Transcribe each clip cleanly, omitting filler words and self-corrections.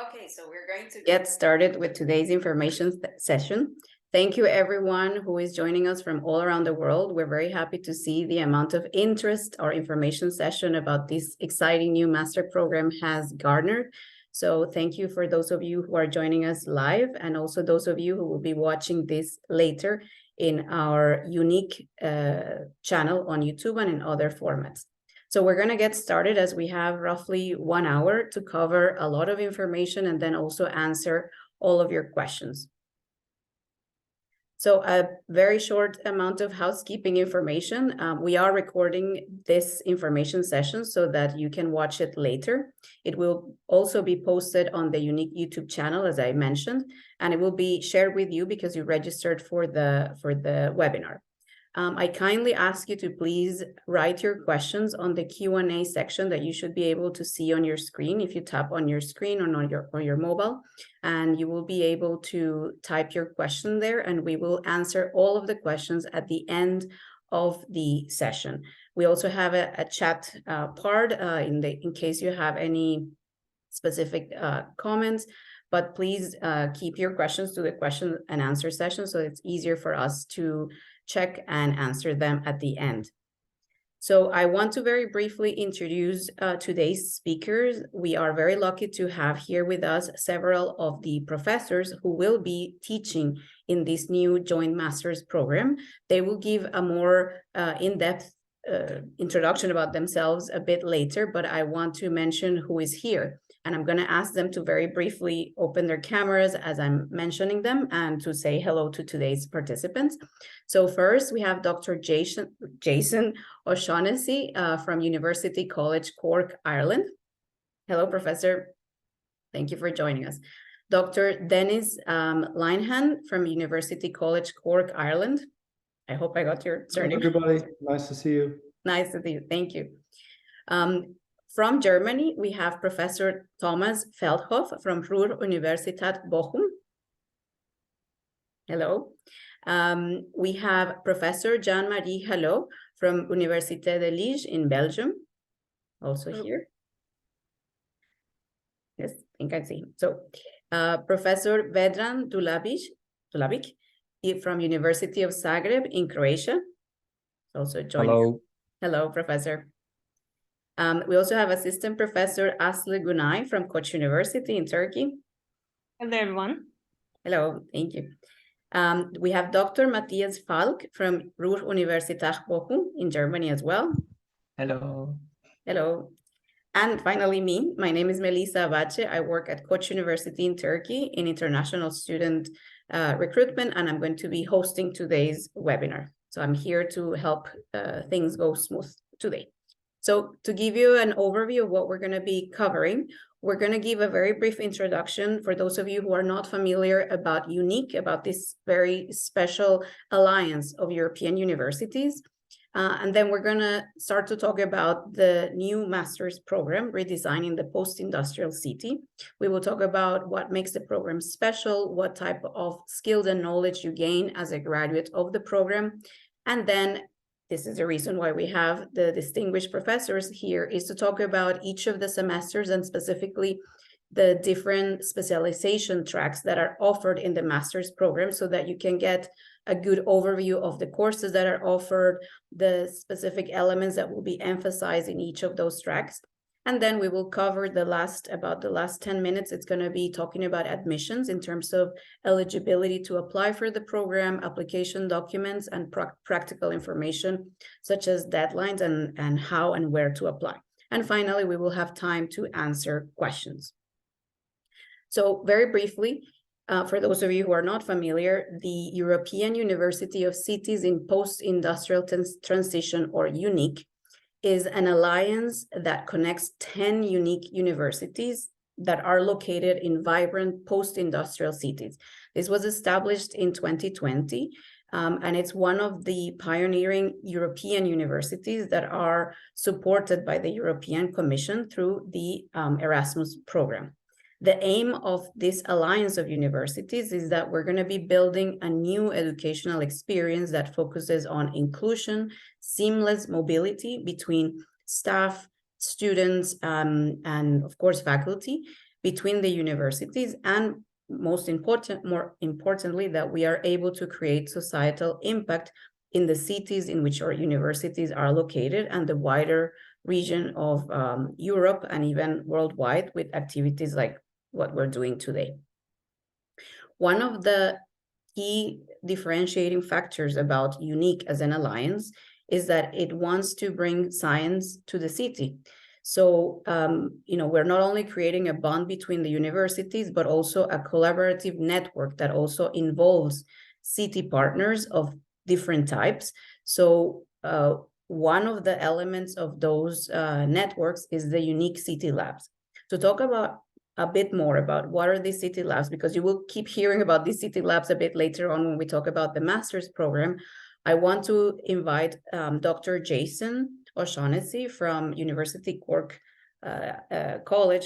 Okay, so we're going to get started with today's information session. Thank you everyone who is joining us from all around the world. We're very happy to see the amount of interest our information session about this exciting new master program has garnered. So thank you for those of you who are joining us live, and also those of you who will be watching this later in our UNIC channel on YouTube and in other formats. So we're going to get started as we have roughly 1 hour to cover a lot of information and then also answer all of your questions. So a very short amount of housekeeping information. We are recording this information session so that you can watch it later. It will also be posted on the UNIC YouTube channel, as I mentioned, and it will be shared with you because you registered for the webinar. I kindly ask you to please write your questions on the Q&A section that you should be able to see on your screen if you tap on your screen or on your mobile, and you will be able to type your question there, and we will answer all of the questions at the end of the session. We also have a chat part in case you have any specific comments, but please keep your questions to the question and answer session so it's easier for us to check and answer them at the end. So I want to very briefly introduce today's speakers. We are very lucky to have here with us several of the professors who will be teaching in this new joint master's program. They will give a more in-depth introduction about themselves a bit later, but I want to mention who is here. And I'm going to ask them to very briefly open their cameras as I'm mentioning them and to say hello to today's participants. So first, we have Dr. Jason O'Shaughnessy from University College Cork, Ireland. Hello, Professor. Thank you for joining us. Dr. Dennis Linehan from University College Cork, Ireland. I hope I got your surname. Hello, everybody. Nice to see you. Nice to see you. Thank you. From Germany, we have Professor Thomas Feldhoff from Ruhr-Universität Bochum. Hello. We have Professor Jean-Marie Hallot from Université de Liège in Belgium, also here. Yes, I think I see him. So, Professor Vedran Dulabic from University of Zagreb in Croatia, also joining. Hello. Hello, Professor. We also have Assistant Professor Aslı Günay from Koç University in Turkey. Hello, everyone. Hello, thank you. We have Dr. Matthias Falk from Ruhr-Universität Bochum in Germany as well. Hello. Hello. And finally me, my name is Melissa Abache. I work at Koç University in Turkey in international student recruitment, and I'm going to be hosting today's webinar. So I'm here to help things go smooth today. So to give you an overview of what we're going to be covering, we're going to give a very brief introduction for those of you who are not familiar about UNIC, about this very special alliance of European universities. And then we're going to start to talk about the new master's program, redesigning the post-industrial city. We will talk about what makes the program special, what type of skills and knowledge you gain as a graduate of the program. And then this is the reason why we have the distinguished professors here, is to talk about each of the semesters and specifically the different specialization tracks that are offered in the master's program so that you can get a good overview of the courses that are offered, the specific elements that will be emphasized in each of those tracks. And then we will cover about the last 10 minutes. It's going to be talking about admissions in terms of eligibility to apply for the program, application documents, and practical information, such as deadlines and how and where to apply. And finally, we will have time to answer questions. So very briefly, for those of you who are not familiar, the European University of Cities in Post-Industrial Transition, or UNIC, is an alliance that connects 10 unique universities that are located in vibrant post-industrial cities. This was established in 2020, and it's one of the pioneering European universities that are supported by the European Commission through the Erasmus program. The aim of this alliance of universities is that we're going to be building a new educational experience that focuses on inclusion, seamless mobility between staff, students, and of course faculty, between the universities, and more importantly, that we are able to create societal impact in the cities in which our universities are located and the wider region of Europe and even worldwide, with activities like what we're doing today. One of the key differentiating factors about UNIC as an alliance is that it wants to bring science to the city. So, we're not only creating a bond between the universities, but also a collaborative network that also involves city partners of different types. So, one of the elements of those networks is the UNIC City Labs. To talk about a bit more about what are these city labs, because you will keep hearing about these city labs a bit later on when we talk about the master's program, I want to invite Dr. Jason O'Shaughnessy from University College Cork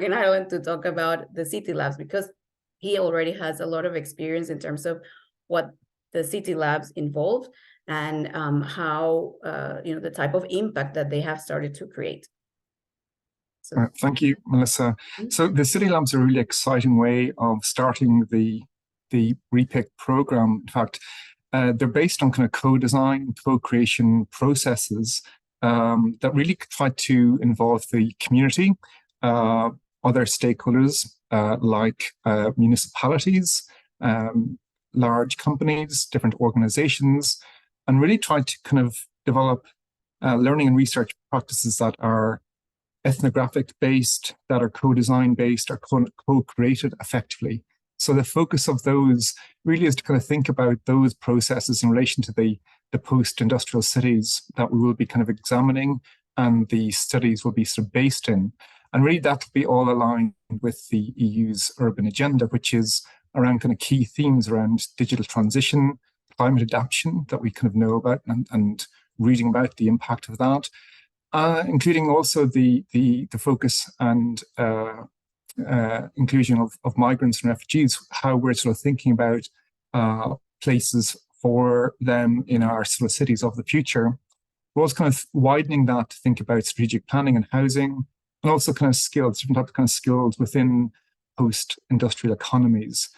in Ireland to talk about the city labs, because he already has a lot of experience in terms of what the city labs involve and how, the type of impact that they have started to create. So. Thank you, Melissa. So the City Labs are a really exciting way of starting the RePIC program. In fact, they're based on kind of co-design, co-creation processes that really try to involve the community, other stakeholders like municipalities, large companies, different organizations, and really try to kind of develop learning and research practices that are ethnographic based, that are co-design based, or co-created effectively. So the focus of those really is to kind of think about those processes in relation to the post-industrial cities that we will be kind of examining and the studies will be sort of based in. And really that will be all aligned with the EU's urban agenda, which is around kind of key themes around digital transition, climate adaptation that we kind of know about and reading about the impact of that. Including also the focus and inclusion of migrants and refugees, how we're sort of thinking about places for them in our sort of cities of the future. We're also kind of widening that to think about strategic planning and housing, and also kind of skills, different types of kind of skills within post-industrial economies.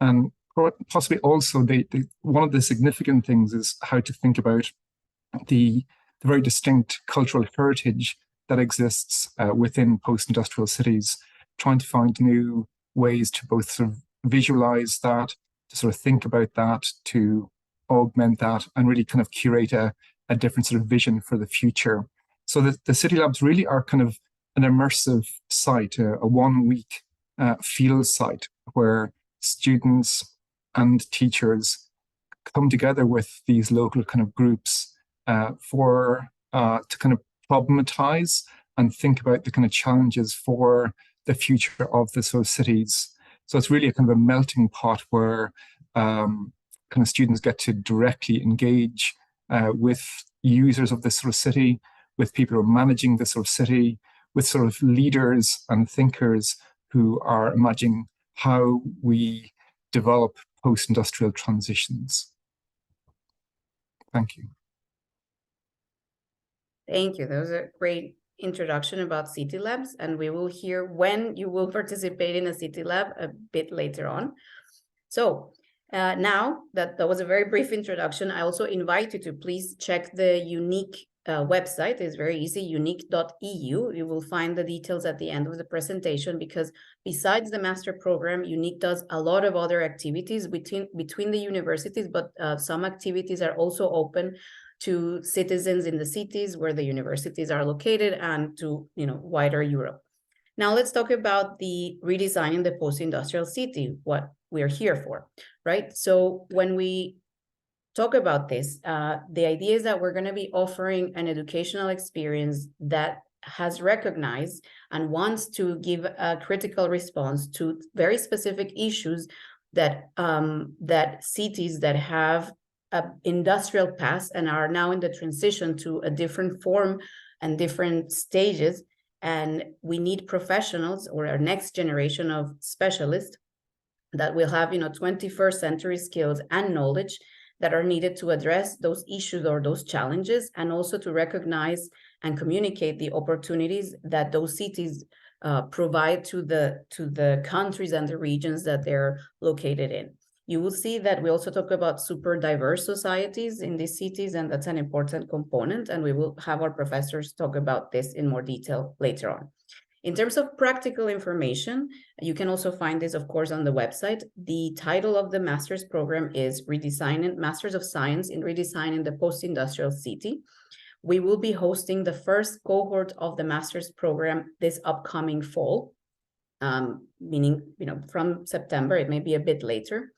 And possibly also one of the significant things is how to think about the very distinct cultural heritage that exists within post-industrial cities, trying to find new ways to both sort of visualize that, to sort of think about that, to augment that, and really kind of curate a different sort of vision for the future. So the City Labs really are kind of an immersive site, a 1 week field site where students and teachers come together with these local kind of groups to kind of problematize and think about the kind of challenges for the future of the sort of cities. So it's really a kind of a melting pot where kind of students get to directly engage with users of this sort of city, with people who are managing this sort of city, with sort of leaders and thinkers who are imagining how we develop post-industrial transitions. Thank you. Thank you. That was a great introduction about City Labs, and we will hear when you will participate in a City Lab a bit later on. So now that was a very brief introduction, I also invite you to please check the UNIC website. It's very easy, unic.eu. You will find the details at the end of the presentation, because besides the master program, UNIC does a lot of other activities between the universities, but some activities are also open to citizens in the cities where the universities are located and to wider Europe. Now let's talk about the redesigning the post-industrial city, what we're here for, right? So when we talk about this, the idea is that we're going to be offering an educational experience that has recognized and wants to give a critical response to very specific issues that cities that have industrial past and are now in the transition to a different form and different stages. And we need professionals, or our next generation of specialists, that will have 21st century skills and knowledge that are needed to address those issues or those challenges, and also to recognize and communicate the opportunities that those cities provide to the countries and the regions that they're located in. You will see that we also talk about super diverse societies in these cities, and that's an important component, and we will have our professors talk about this in more detail later on. In terms of practical information, you can also find this, of course, on the website. The title of the master's program is Masters of Science in Redesigning the Post-Industrial City. We will be hosting the first cohort of the master's program this upcoming fall, meaning, from September. It may be a bit later.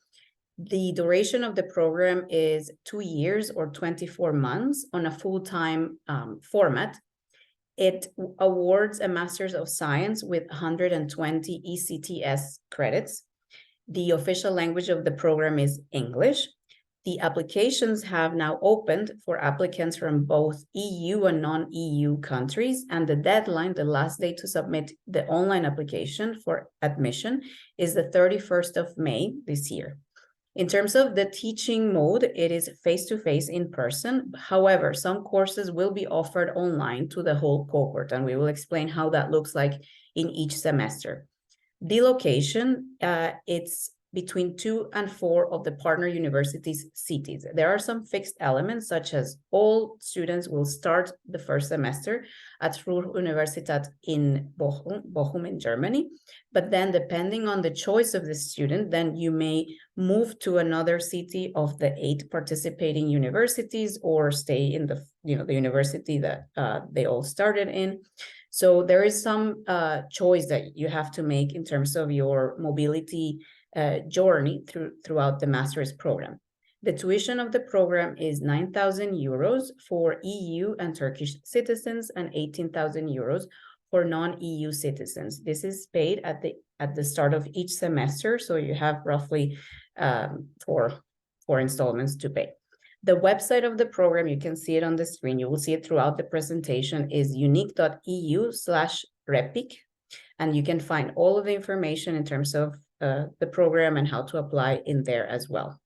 The duration of the program is 2 years or 24 months on a full-time format. It awards a Master's of Science with 120 ECTS credits. The official language of the program is English. The applications have now opened for applicants from both EU and non-EU countries, and the deadline, the last day to submit the online application for admission, is the 31st of May this year. In terms of the teaching mode, it is face-to-face in person. However, some courses will be offered online to the whole cohort, and we will explain how that looks like in each semester. The location, it's between 2 and 4 of the partner universities' cities. There are some fixed elements, such as all students will start the first semester at Ruhr-Universität in Bochum in Germany. But then, depending on the choice of the student, then you may move to another city of the 8 participating universities, or stay in the university that they all started in. So there is some choice that you have to make in terms of your mobility journey throughout the master's program. The tuition of the program is 9,000 euros for EU and Turkish citizens and 18,000 euros for non-EU citizens. This is paid at the start of each semester, so you have roughly four installments to pay. The website of the program, you can see it on the screen, you will see it throughout the presentation, is unic.eu/RePIC, and you can find all of the information in terms of the program and how to apply in there as well.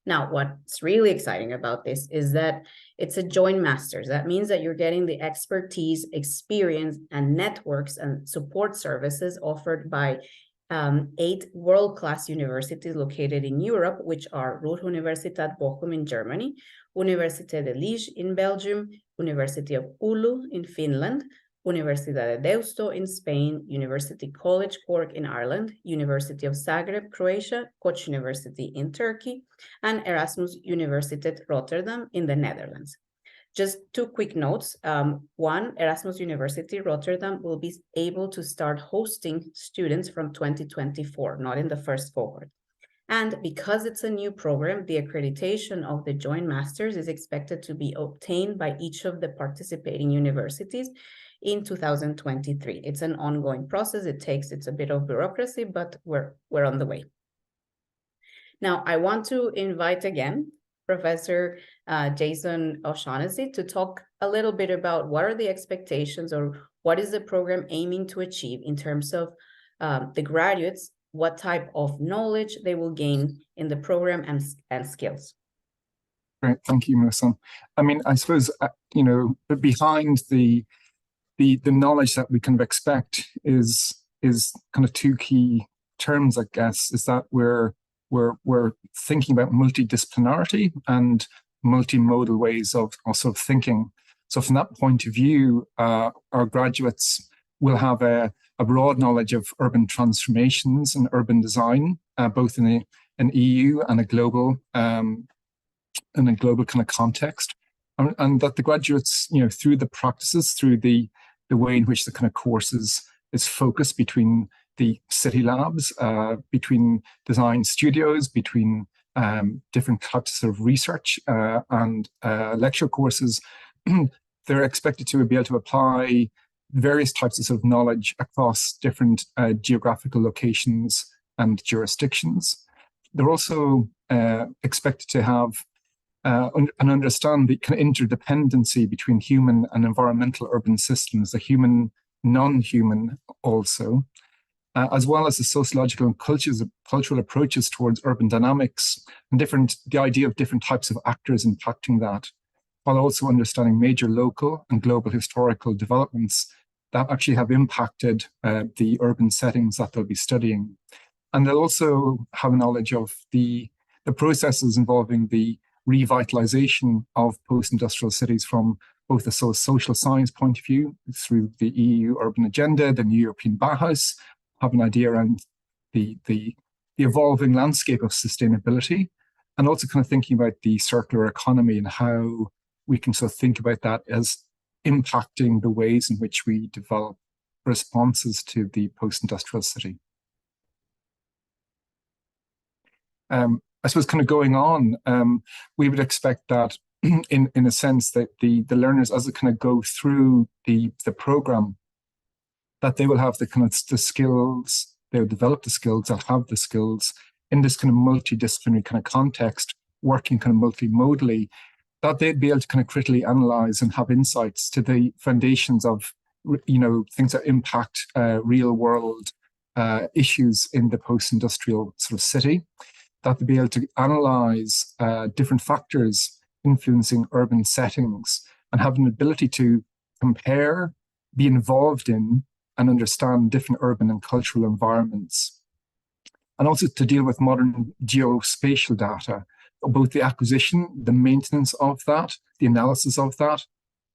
Now, what's really exciting about this is that it's a joint master's. That means that you're getting the expertise, experience, and networks and support services offered by 8 world-class universities located in Europe, which are Ruhr-Universität Bochum in Germany, Université de Liège in Belgium, University of Oulu in Finland, Universidad de Deusto in Spain, University College Cork in Ireland, University of Zagreb, Croatia, Koç University in Turkey, and Erasmus Universiteit Rotterdam in the Netherlands. Just 2 quick notes. One, Erasmus University Rotterdam will be able to start hosting students from 2024, not in the first cohort. And because it's a new program, the accreditation of the joint masters is expected to be obtained by each of the participating universities in 2023. It's an ongoing process. It's a bit of bureaucracy, but we're on the way. Now, I want to invite again Professor Jason O'Shaughnessy to talk a little bit about what are the expectations, or what is the program aiming to achieve in terms of the graduates, what type of knowledge they will gain in the program and skills. Great, thank you, Melissa. I mean, I suppose, behind the knowledge that we kind of expect is kind of 2 key terms, I guess, is that we're thinking about multidisciplinarity and multimodal ways of also thinking. So from that point of view, our graduates will have a broad knowledge of urban transformations and urban design, both in an EU and a global kind of context, and that the graduates, through the practices, through the way in which the kind of courses is focused between the city labs, between design studios, between different types of research and lecture courses, they're expected to be able to apply various types of, knowledge across different geographical locations and jurisdictions. They're also expected to have and understand the kind of interdependency between human and environmental urban systems, the human, non-human also, as well as the sociological and cultural approaches towards urban dynamics and the idea of different types of actors impacting that. while also understanding major local and global historical developments that actually have impacted the urban settings that they'll be studying. And they'll also have a knowledge of the processes involving the revitalization of post-industrial cities from both a social science point of view through the EU urban agenda, the new European Bauhaus, have an idea around the evolving landscape of sustainability, and also kind of thinking about the circular economy and how we can sort of think about that as impacting the ways in which we develop responses to the post-industrial city. I suppose kind of going on, we would expect that in a sense that the learners, as they kind of go through the program, that they will have the kind of the skills, they'll develop the skills, they'll have the skills in this kind of multidisciplinary kind of context, working kind of multimodally, that they'd be able to kind of critically analyze and have insights to the foundations of, things that impact real world issues in the post-industrial sort of city, that they'd be able to analyze different factors influencing urban settings and have an ability to compare, be involved in, and understand different urban and cultural environments. And also to deal with modern geospatial data, both the acquisition, the maintenance of that, the analysis of that,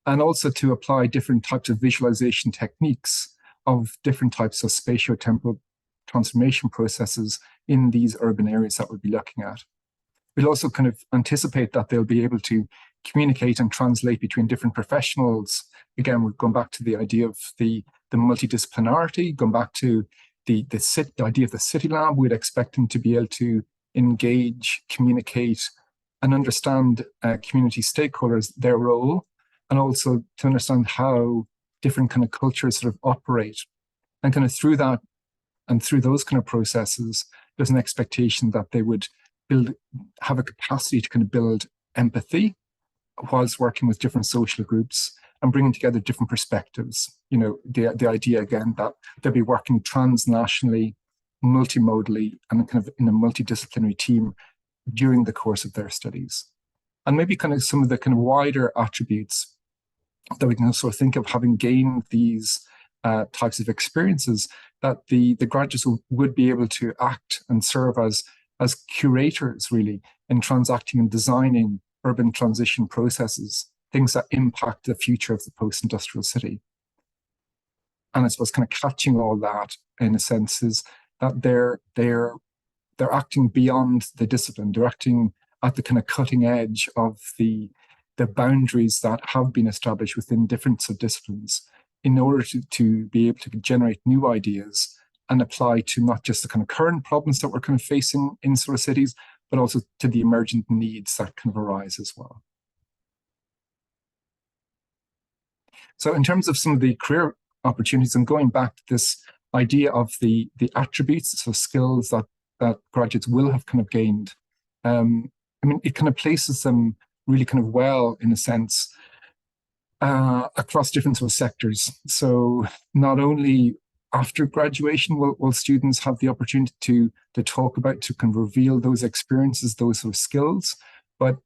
and also to apply different types of visualization techniques of different types of spatio-temporal transformation processes in these urban areas that we'll be looking at. We'll also kind of anticipate that they'll be able to communicate and translate between different professionals. Again, we're going back to the idea of the multidisciplinarity, going back to the idea of the city lab. We'd expect them to be able to engage, communicate, and understand community stakeholders, their role, and also to understand how different kind of cultures sort of operate. And kind of through that and through those kind of processes, there's an expectation that they would have a capacity to kind of build empathy whilst working with different social groups and bringing together different perspectives. The idea again that they'll be working transnationally, multimodally, and kind of in a multidisciplinary team during the course of their studies. And maybe kind of some of the kind of wider attributes that we can sort of think of having gained these types of experiences, that the graduates would be able to act and serve as curators, really, in transacting and designing urban transition processes, things that impact the future of the post-industrial city. And I suppose kind of catching all that, in a sense, is that they're acting beyond the discipline. They're acting at the kind of cutting edge of the boundaries that have been established within different subdisciplines in order to be able to generate new ideas and apply to not just the kind of current problems that we're kind of facing in sort of cities, but also to the emergent needs that kind of arise as well. So in terms of some of the career opportunities, and going back to this idea of the attributes, so skills that graduates will have kind of gained, it kind of places them really kind of well, in a sense, across different sort of sectors. So not only after graduation will students have the opportunity to talk about, to kind of reveal those experiences, those sort of skills, but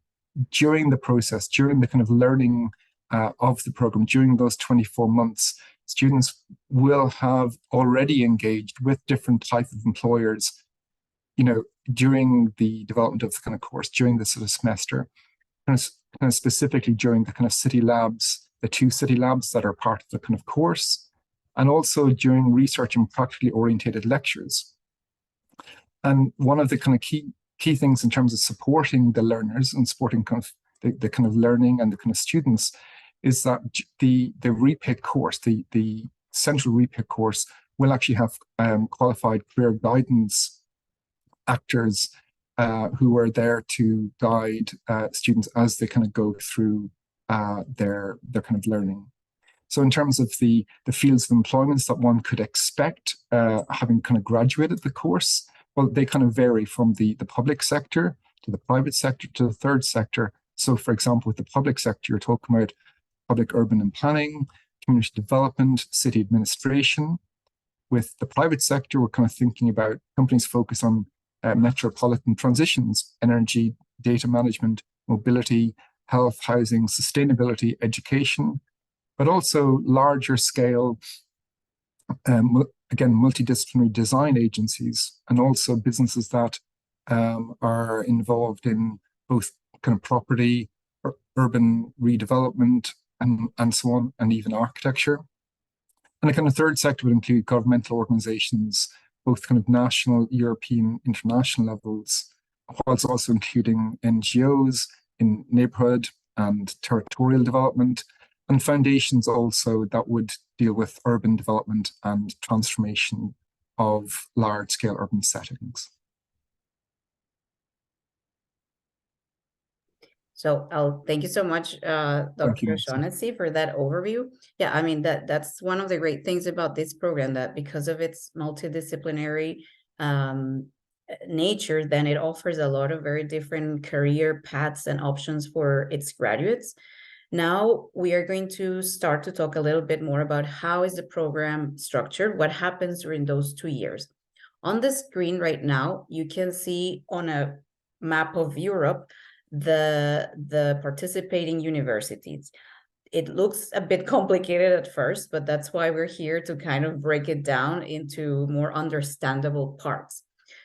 during the process, during the kind of learning of the program, during those 24 months, students will have already engaged with different types of employers, during the development of the kind of course, during the sort of semester, kind of specifically during the kind of city labs, the 2 city labs that are part of the kind of course, and also during research and practically orientated lectures. And one of the kind of key things in terms of supporting the learners and supporting kind of the kind of learning and the kind of students is that the RePIC course, the central RePIC course, will actually have qualified career guidance actors who are there to guide students as they kind of go through their kind of learning. So in terms of the fields of employments that one could expect, having kind of graduated the course, well, they kind of vary from the public sector to the private sector to the third sector. So for example, with the public sector, you're talking about public urban and planning, community development, city administration. With the private sector, we're kind of thinking about companies focus on metropolitan transitions, energy, data management, mobility, health, housing, sustainability, education, but also larger scale, again, multidisciplinary design agencies, and also businesses that are involved in both kind of property, urban redevelopment, and so on, and even architecture. And a kind of third sector would include governmental organizations, both kind of national, European, international levels, whilst also including NGOs in neighborhood and territorial development, and foundations also that would deal with urban development and transformation of large-scale urban settings. So thank you so much, Dr. Shaughnessy, for that overview. Yeah, I mean, that's one of the great things about this program, that because of its multidisciplinary nature, then it offers a lot of very different career paths and options for its graduates. Now we are going to start to talk a little bit more about how is the program structured, what happens during those 2 years. On the screen right now, you can see on a map of Europe the participating universities. It looks a bit complicated at first, but that's why we're here to kind of break it down into more understandable parts.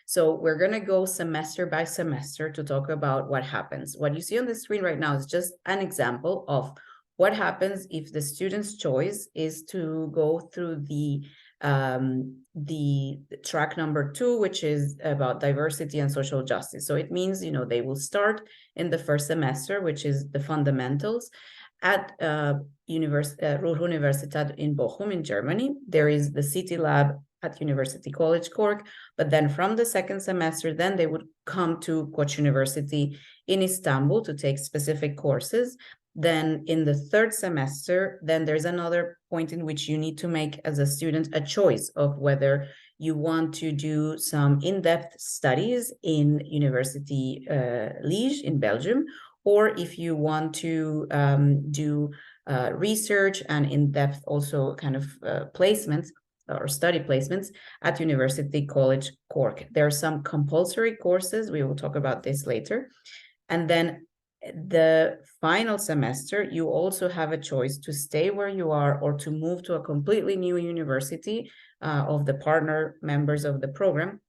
So we're going to go semester by semester to talk about what happens. What you see on the screen right now is just an example of what happens if the student's choice is to go through the track number 2, which is about diversity and social justice. So it means, you know, they will start in the first semester, which is the fundamentals, at Ruhr-Universität in Bochum in Germany. There is the City Lab at University College Cork, but then from the second semester, then they would come to Koç University in Istanbul to take specific courses. Then in the third semester, then there's another point in which you need to make as a student a choice of whether you want to do some in-depth studies in University Liège in Belgium, or if you want to do research and in-depth also kind of placements or study placements at University College Cork. There are some compulsory courses. We will talk about this later. And then the final semester, you also have a choice to stay where you are or to move to a completely new university of the partner members of the program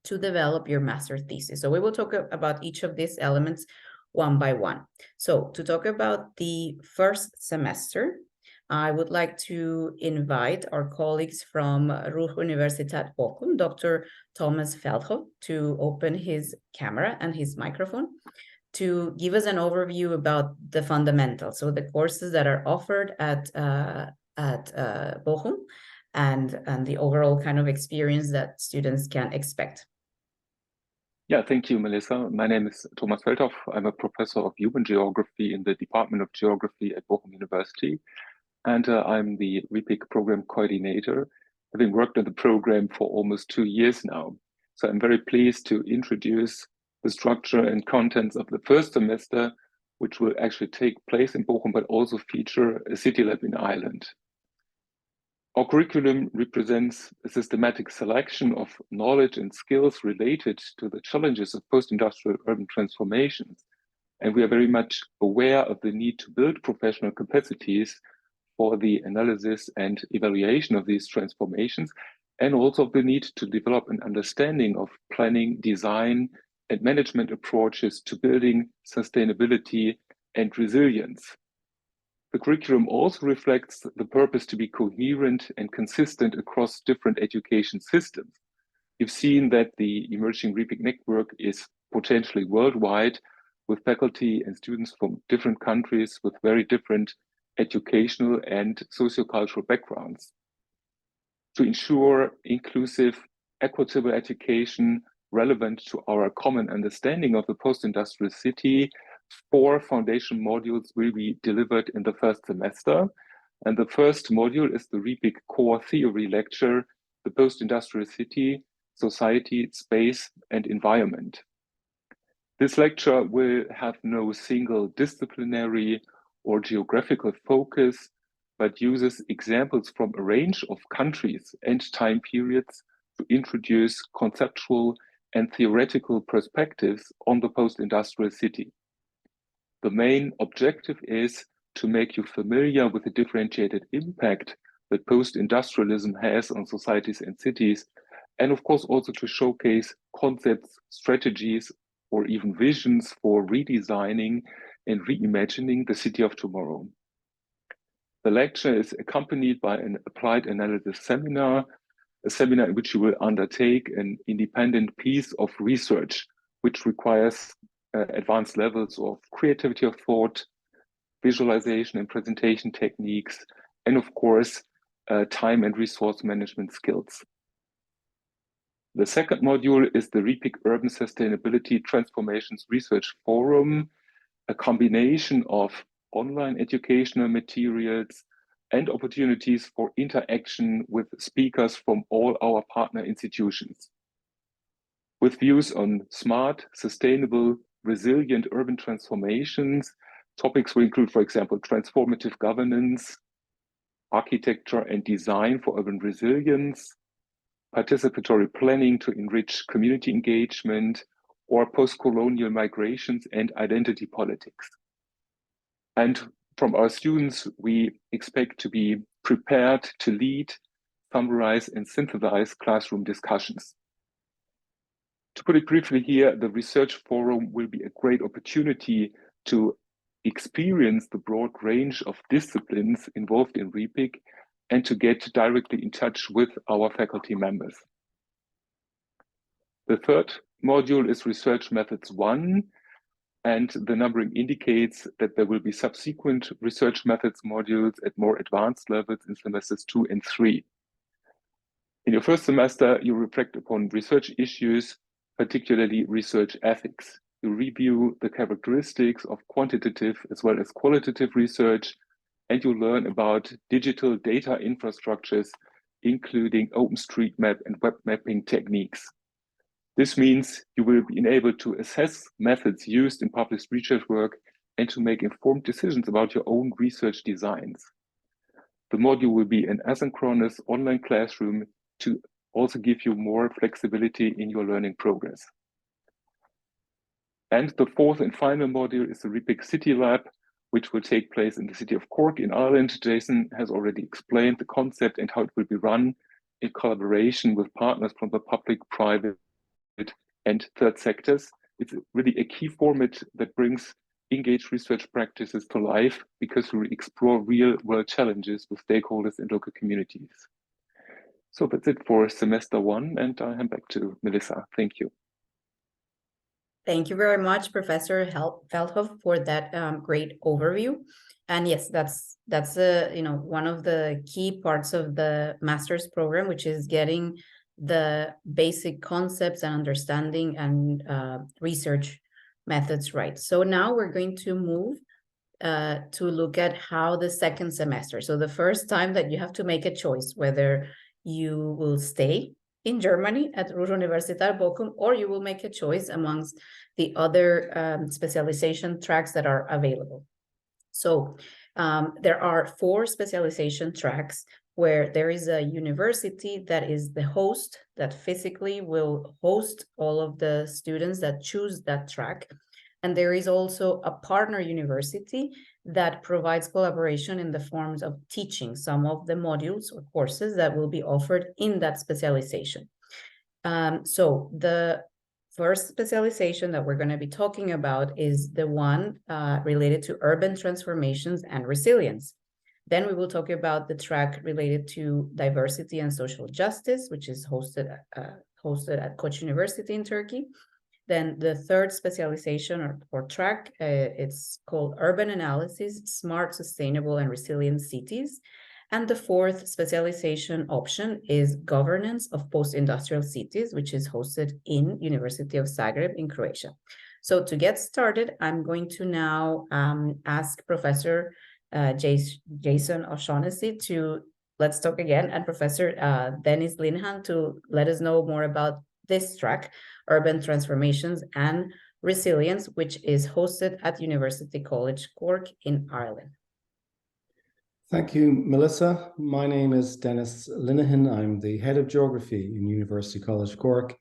to develop your master thesis. So we will talk about each of these elements one by one. So to talk about the first semester, I would like to invite our colleagues from Ruhr-Universität Bochum, Dr. Thomas Feldhoff, to open his camera and his microphone to give us an overview about the fundamentals, so the courses that are offered at Bochum, and the overall kind of experience that students can expect. Yeah, thank you, Melissa. My name is Thomas Feldhoff. I'm a professor of human geography in the Department of Geography at Bochum University, and I'm the RePIC program coordinator, having worked on the program for almost 2 years now. So I'm very pleased to introduce the structure and contents of the first semester, which will actually take place in Bochum, but also feature a city lab in Ireland. Our curriculum represents a systematic selection of knowledge and skills related to the challenges of post-industrial urban transformations. And we are very much aware of the need to build professional capacities for the analysis and evaluation of these transformations, and also of the need to develop an understanding of planning, design, and management approaches to building sustainability and resilience. The curriculum also reflects the purpose to be coherent and consistent across different education systems. You've seen that the emerging RePIC network is potentially worldwide, with faculty and students from different countries with very different educational and sociocultural backgrounds. To ensure inclusive, equitable education relevant to our common understanding of the post-industrial city, 4 foundation modules will be delivered in the first semester. And the first module is the RePIC core theory lecture, The Post-Industrial City, Society, Space, and Environment. This lecture will have no single disciplinary or geographical focus, but uses examples from a range of countries and time periods to introduce conceptual and theoretical perspectives on the post-industrial city. The main objective is to make you familiar with the differentiated impact that post-industrialism has on societies and cities, and of course also to showcase concepts, strategies, or even visions for redesigning and reimagining the city of tomorrow. The lecture is accompanied by an applied analysis seminar, a seminar in which you will undertake an independent piece of research, which requires advanced levels of creativity of thought, visualization and presentation techniques, and of course, time and resource management skills. The second module is the RePIC Urban Sustainability Transformations Research Forum, a combination of online educational materials and opportunities for interaction with speakers from all our partner institutions. With views on smart, sustainable, resilient urban transformations, topics will include, for example, transformative governance, architecture and design for urban resilience, participatory planning to enrich community engagement, or post-colonial migrations and identity politics. And from our students, we expect to be prepared to lead, summarize, and synthesize classroom discussions. To put it briefly here, the research forum will be a great opportunity to experience the broad range of disciplines involved in RePIC and to get directly in touch with our faculty members. The third module is Research Methods 1, and the numbering indicates that there will be subsequent research methods modules at more advanced levels in semesters 2 and 3. In your first semester, you reflect upon research issues, particularly research ethics. You review the characteristics of quantitative as well as qualitative research, and you learn about digital data infrastructures, including OpenStreetMap and web mapping techniques. This means you will be enabled to assess methods used in published research work and to make informed decisions about your own research designs. The module will be an asynchronous online classroom to also give you more flexibility in your learning progress. And the fourth and final module is the RePIC City Lab, which will take place in the city of Cork in Ireland. Jason has already explained the concept and how it will be run in collaboration with partners from the public, private, and third sectors. It's really a key format that brings engaged research practices to life because we explore real-world challenges with stakeholders and local communities. So that's it for semester 1, and I hand back to Melissa. Thank you. Thank you very much, Professor Veldhoff, for that great overview. And yes, that's one of the key parts of the master's program, which is getting the basic concepts and understanding and research methods right. So now we're going to move to look at how the second semester. So the first time that you have to make a choice whether you will stay in Germany at Ruhr-Universität Bochum, or you will make a choice amongst the other specialization tracks that are available. So there are 4 specialization tracks where there is a university that is the host that physically will host all of the students that choose that track. And there is also a partner university that provides collaboration in the forms of teaching some of the modules or courses that will be offered in that specialization. So the first specialization that we're going to be talking about is the one related to urban transformations and resilience. Then we will talk about the track related to diversity and social justice, which is hosted at Koç University in Turkey. Then the third specialization or track, it's called Urban Analysis, Smart, Sustainable, and Resilient Cities. And the fourth specialization option is Governance of Post-Industrial Cities, which is hosted in University of Zagreb in Croatia. So to get started, I'm going to now ask Professor Jason O'Shaughnessy to, let's talk again, and Professor Dennis Linehan to let us know more about this track, Urban Transformations and Resilience, which is hosted at University College Cork in Ireland. Thank you, Melissa. My name is Dennis Linehan. I'm the head of geography in University College Cork.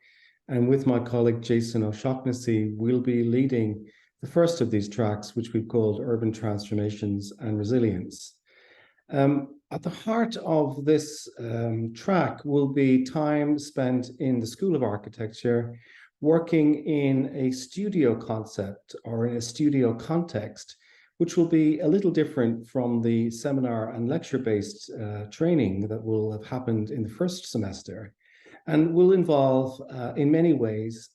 And with my colleague Jason O'Shaughnessy, we'll be leading the first of these tracks, which we've called Urban Transformations and Resilience. At the heart of this track will be time spent in the School of Architecture, working in a studio concept or in a studio context, which will be a little different from the seminar and lecture-based training that will have happened in the first semester, and will involve, in many ways,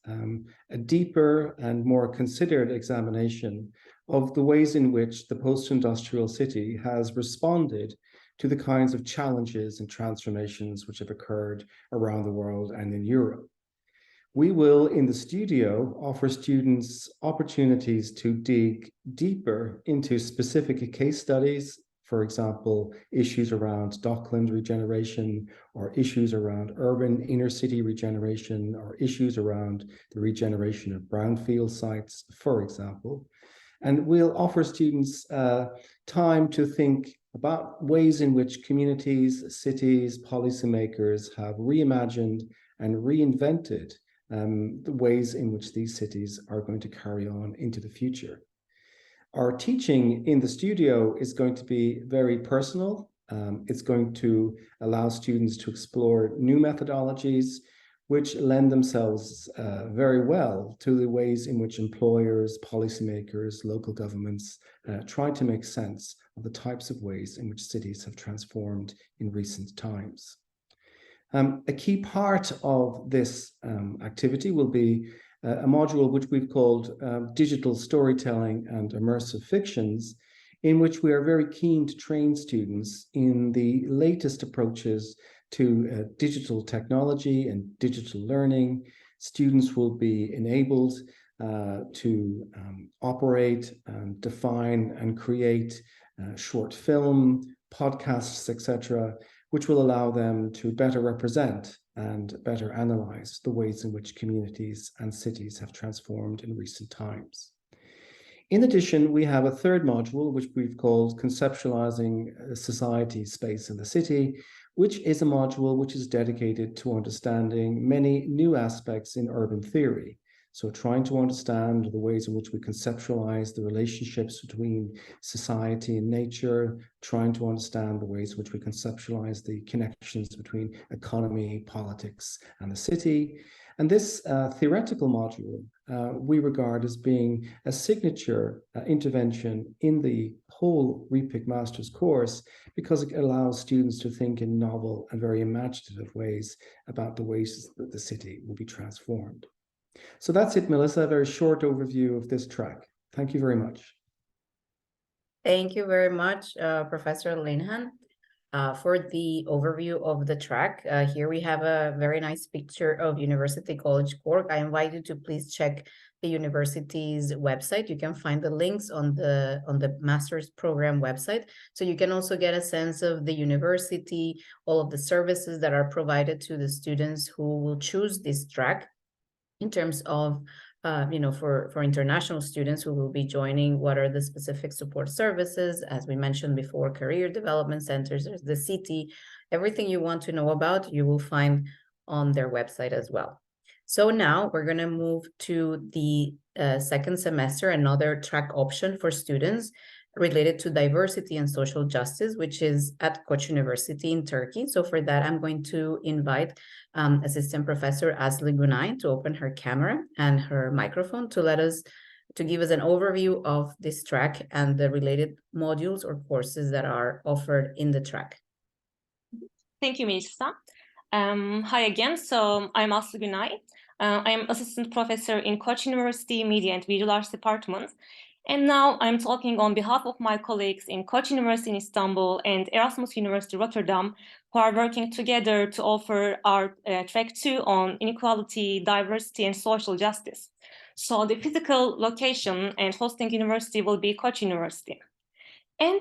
a deeper and more considered examination of the ways in which the post-industrial city has responded to the kinds of challenges and transformations which have occurred around the world and in Europe. We will, in the studio, offer students opportunities to dig deeper into specific case studies, for example, issues around dockland regeneration, or issues around urban inner city regeneration, or issues around the regeneration of brownfield sites, for example. And we'll offer students time to think about ways in which communities, cities, policymakers have reimagined and reinvented the ways in which these cities are going to carry on into the future. Our teaching in the studio is going to be very personal. It's going to allow students to explore new methodologies which lend themselves very well to the ways in which employers, policymakers, local governments try to make sense of the types of ways in which cities have transformed in recent times. A key part of this activity will be a module which we've called Digital Storytelling and Immersive Fictions, in which we are very keen to train students in the latest approaches to digital technology and digital learning. Students will be enabled to operate and define and create short film, podcasts, etc., which will allow them to better represent and better analyze the ways in which communities and cities have transformed in recent times. In addition, we have a third module, which we've called Conceptualizing Society, Space and the City, which is a module which is dedicated to understanding many new aspects in urban theory. So trying to understand the ways in which we conceptualize the relationships between society and nature, trying to understand the ways in which we conceptualize the connections between economy, politics, and the city. And this theoretical module we regard as being a signature intervention in the whole RePIC Master's course, because it allows students to think in novel and very imaginative ways about the ways that the city will be transformed. So that's it, Melissa, a very short overview of this track. Thank you very much. Thank you very much, Professor Linehan, for the overview of the track. Here we have a very nice picture of University College Cork. I invite you to please check the university's website. You can find the links on the master's program website. So you can also get a sense of the university, all of the services that are provided to the students who will choose this track, in terms of, for international students who will be joining, what are the specific support services? As we mentioned before, career development centers, there's the city, everything you want to know about, you will find on their website as well. So now we're going to move to the second semester, another track option for students related to diversity and social justice, which is at Koç University in Turkey. So for that, I'm going to invite Assistant Professor Aslı Günay to open her camera and her microphone to give us an overview of this track and the related modules or courses that are offered in the track. Thank you, Melissa. Hi again. So I'm Aslı Günay. I am Assistant Professor in Koç University Media and Visual Arts Department. And now I'm talking on behalf of my colleagues in Koç University in Istanbul and Erasmus University Rotterdam, who are working together to offer our track 2 on inequality, diversity, and social justice. So the physical location and hosting university will be Koç University. And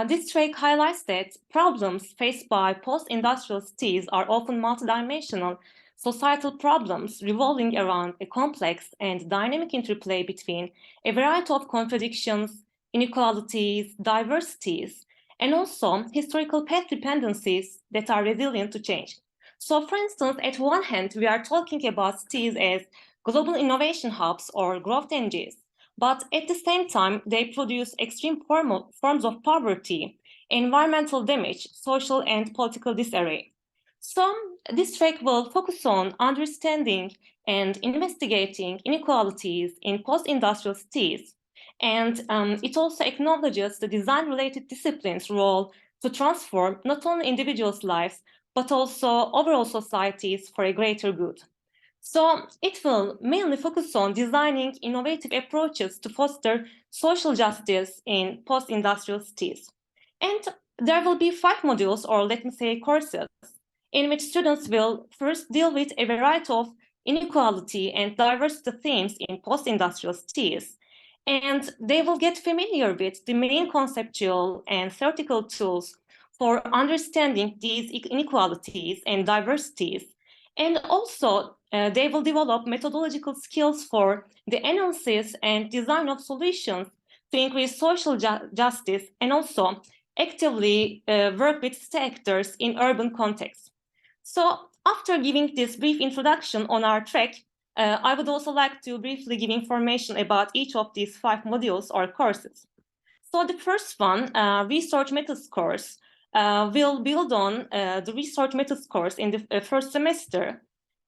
this track highlights that problems faced by post-industrial cities are often multidimensional societal problems revolving around a complex and dynamic interplay between a variety of contradictions, inequalities, diversities, and also historical path dependencies that are resilient to change. So, for instance, at one hand, we are talking about cities as global innovation hubs or growth engines, but at the same time, they produce extreme forms of poverty, environmental damage, social and political disarray. So this track will focus on understanding and investigating inequalities in post-industrial cities. And it also acknowledges the design-related disciplines' role to transform not only individuals' lives, but also overall societies for a greater good. So it will mainly focus on designing innovative approaches to foster social justice in post-industrial cities. And there will be 5 modules, or let me say courses, in which students will first deal with a variety of inequality and diversity themes in post-industrial cities. And they will get familiar with the main conceptual and theoretical tools for understanding these inequalities and diversities. And also, they will develop methodological skills for the analysis and design of solutions to increase social justice, and also actively work with sectors in urban contexts. So after giving this brief introduction on our track, I would also like to briefly give information about each of these 5 modules or courses. So the first one, Research Methods course, will build on the Research Methods course in the first semester.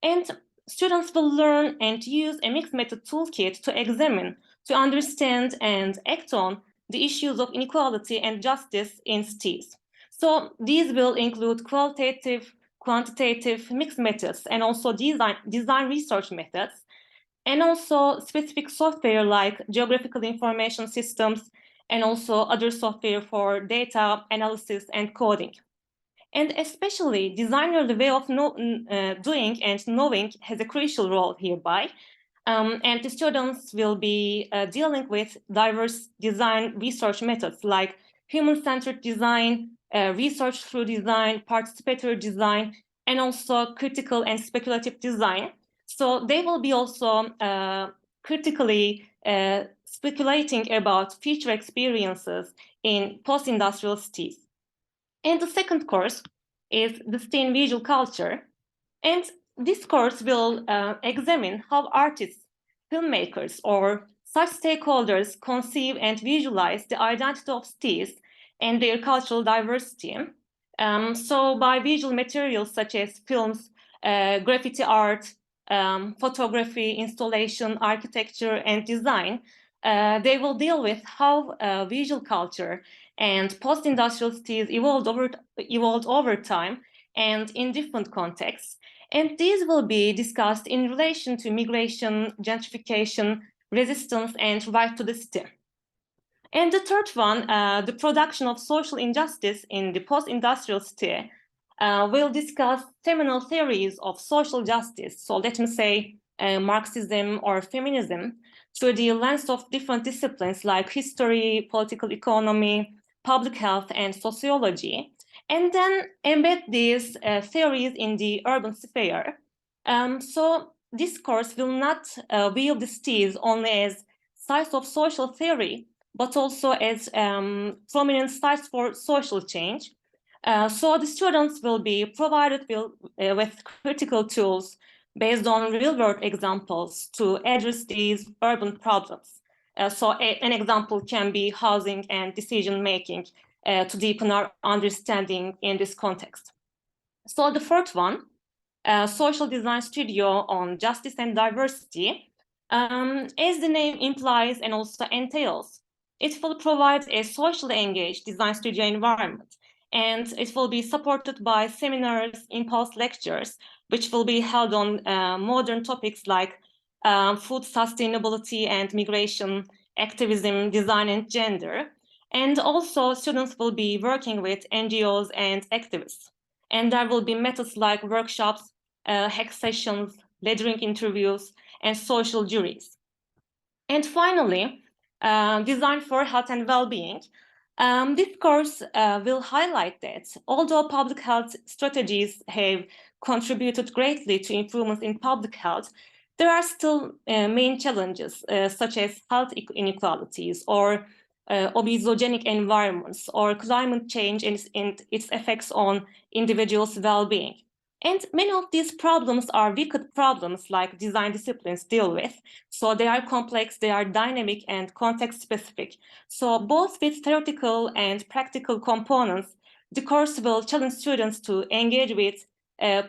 And students will learn and use a mixed method toolkit to examine, to understand and act on the issues of inequality and justice in cities. So these will include qualitative, quantitative, mixed methods, and also design research methods, and also specific software like geographical information systems, and also other software for data analysis and coding. And especially designer, the way of doing and knowing has a crucial role hereby. And the students will be dealing with diverse design research methods like human-centered design, research through design, participatory design, and also critical and speculative design. So they will be also critically speculating about future experiences in post-industrial cities. And the second course is Distinct Visual Culture. And this course will examine how artists, filmmakers, or such stakeholders conceive and visualize the identity of cities and their cultural diversity. So by visual materials such as films, graffiti art, photography, installation, architecture, and design, they will deal with how visual culture and post-industrial cities evolved over time and in different contexts. And these will be discussed in relation to migration, gentrification, resistance, and right to the city. And the third one, the production of social injustice in the post-industrial city, will discuss seminal theories of social justice. So let me say Marxism or feminism through the lens of different disciplines like history, political economy, public health, and sociology, and then embed these theories in the urban sphere. So this course will not view the cities only as sites of social theory, but also as prominent sites for social change. So the students will be provided with critical tools based on real-world examples to address these urban problems. So an example can be housing and decision-making to deepen our understanding in this context. So the fourth one, Social Design Studio on Justice and Diversity, as the name implies and also entails, it will provide a socially engaged design studio environment, and it will be supported by seminars, impulse lectures, which will be held on modern topics like food sustainability and migration, activism, design, and gender. And also students will be working with NGOs and activists. And there will be methods like workshops, hack sessions, lettering interviews, and social juries. And finally, Design for Health and Well-being. This course will highlight that although public health strategies have contributed greatly to improvements in public health, there are still main challenges such as health inequalities or obesogenic environments or climate change and its effects on individuals' well-being. And many of these problems are wicked problems like design disciplines deal with. So they are complex, they are dynamic and context specific. So both with theoretical and practical components, the course will challenge students to engage with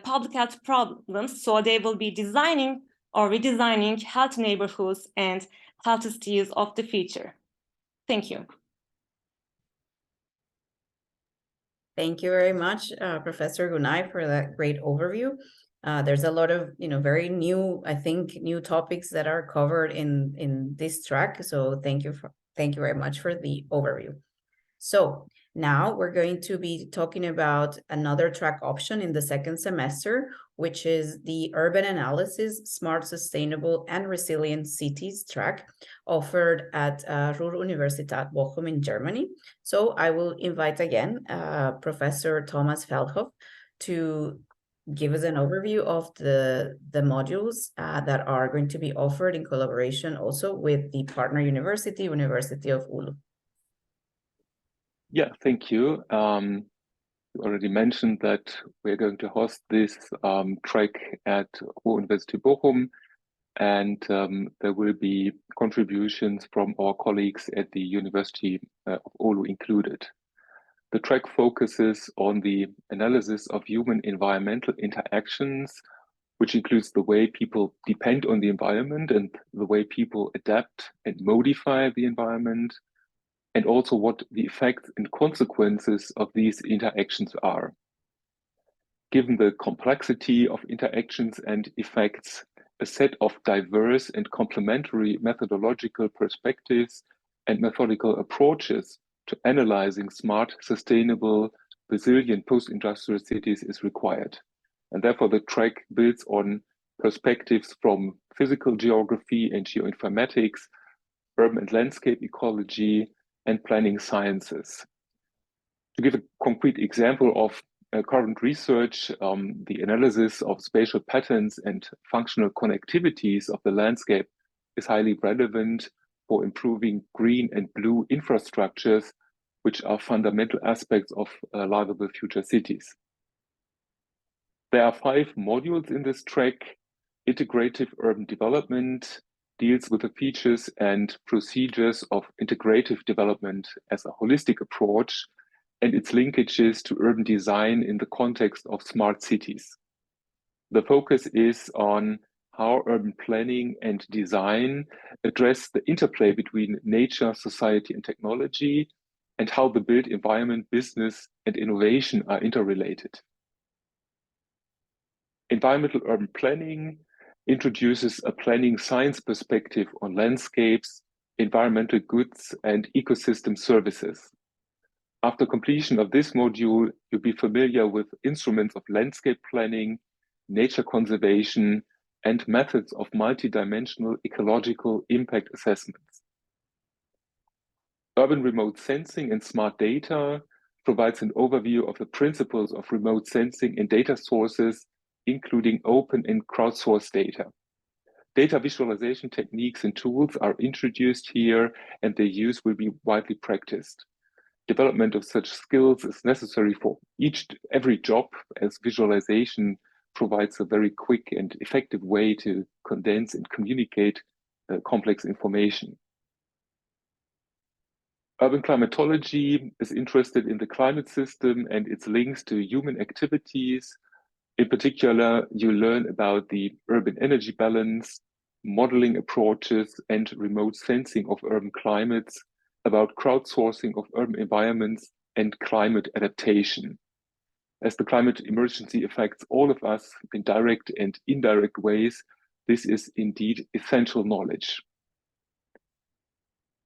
public health problems. So they will be designing or redesigning health neighborhoods and health cities of the future. Thank you. Thank you very much, Professor Gunay, for that great overview. There's a lot of, very new, I think, new topics that are covered in this track. So thank you very much for the overview. So now we're going to be talking about another track option in the second semester, which is the Urban Analysis, Smart, Sustainable, and Resilient Cities track offered at Ruhr-Universität Bochum in Germany. So I will invite again Professor Thomas Feldhoff to give us an overview of the modules that are going to be offered in collaboration also with the partner university, University of Oulu. Yeah, thank you. You already mentioned that we're going to host this track at University Bochum, and there will be contributions from our colleagues at the University of Oulu included. The track focuses on the analysis of human-environmental interactions, which includes the way people depend on the environment and the way people adapt and modify the environment, and also what the effects and consequences of these interactions are. Given the complexity of interactions and effects, a set of diverse and complementary methodological perspectives and methodical approaches to analyzing smart, sustainable, resilient post-industrial cities is required. And therefore, the track builds on perspectives from physical geography and geoinformatics, urban and landscape ecology, and planning sciences. To give a concrete example of current research, the analysis of spatial patterns and functional connectivities of the landscape is highly relevant for improving green and blue infrastructures, which are fundamental aspects of livable future cities. There are 5 modules in this track. Integrative urban development deals with the features and procedures of integrative development as a holistic approach and its linkages to urban design in the context of smart cities. The focus is on how urban planning and design address the interplay between nature, society, and technology, and how the built environment, business, and innovation are interrelated. Environmental urban planning introduces a planning science perspective on landscapes, environmental goods, and ecosystem services. After completion of this module, you'll be familiar with instruments of landscape planning, nature conservation, and methods of multidimensional ecological impact assessments. Urban remote sensing and smart data provides an overview of the principles of remote sensing and data sources, including open and crowdsourced data. Data visualization techniques and tools are introduced here, and their use will be widely practiced. Development of such skills is necessary for every job, as visualization provides a very quick and effective way to condense and communicate complex information. Urban climatology is interested in the climate system and its links to human activities. In particular, you learn about the urban energy balance, modeling approaches, and remote sensing of urban climates, about crowdsourcing of urban environments, and climate adaptation. As the climate emergency affects all of us in direct and indirect ways, this is indeed essential knowledge.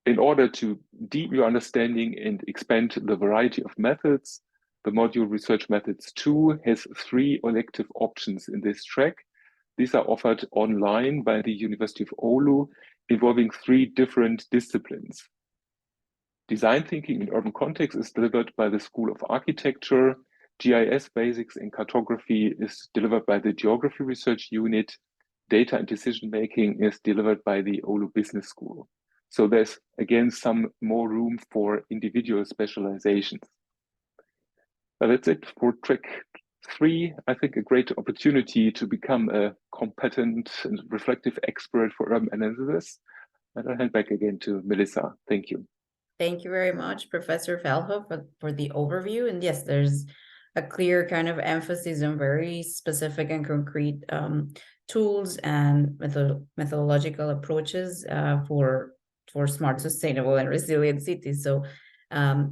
In order to deepen your understanding and expand the variety of methods, the module Research Methods 2 has 3 elective options in this track. These are offered online by the University of Oulu, involving 3 different disciplines. Design thinking in urban context is delivered by the School of Architecture. GIS basics and cartography is delivered by the Geography Research Unit. Data and decision making is delivered by the Oulu Business School. So there's again some more room for individual specializations. That's it for track 3, I think a great opportunity to become a competent and reflective expert for urban analysis. And I'll hand back again to Melissa. Thank you. Thank you very much, Professor Velho, for the overview. And yes, there's a clear kind of emphasis on very specific and concrete tools and methodological approaches for smart, sustainable, and resilient cities. So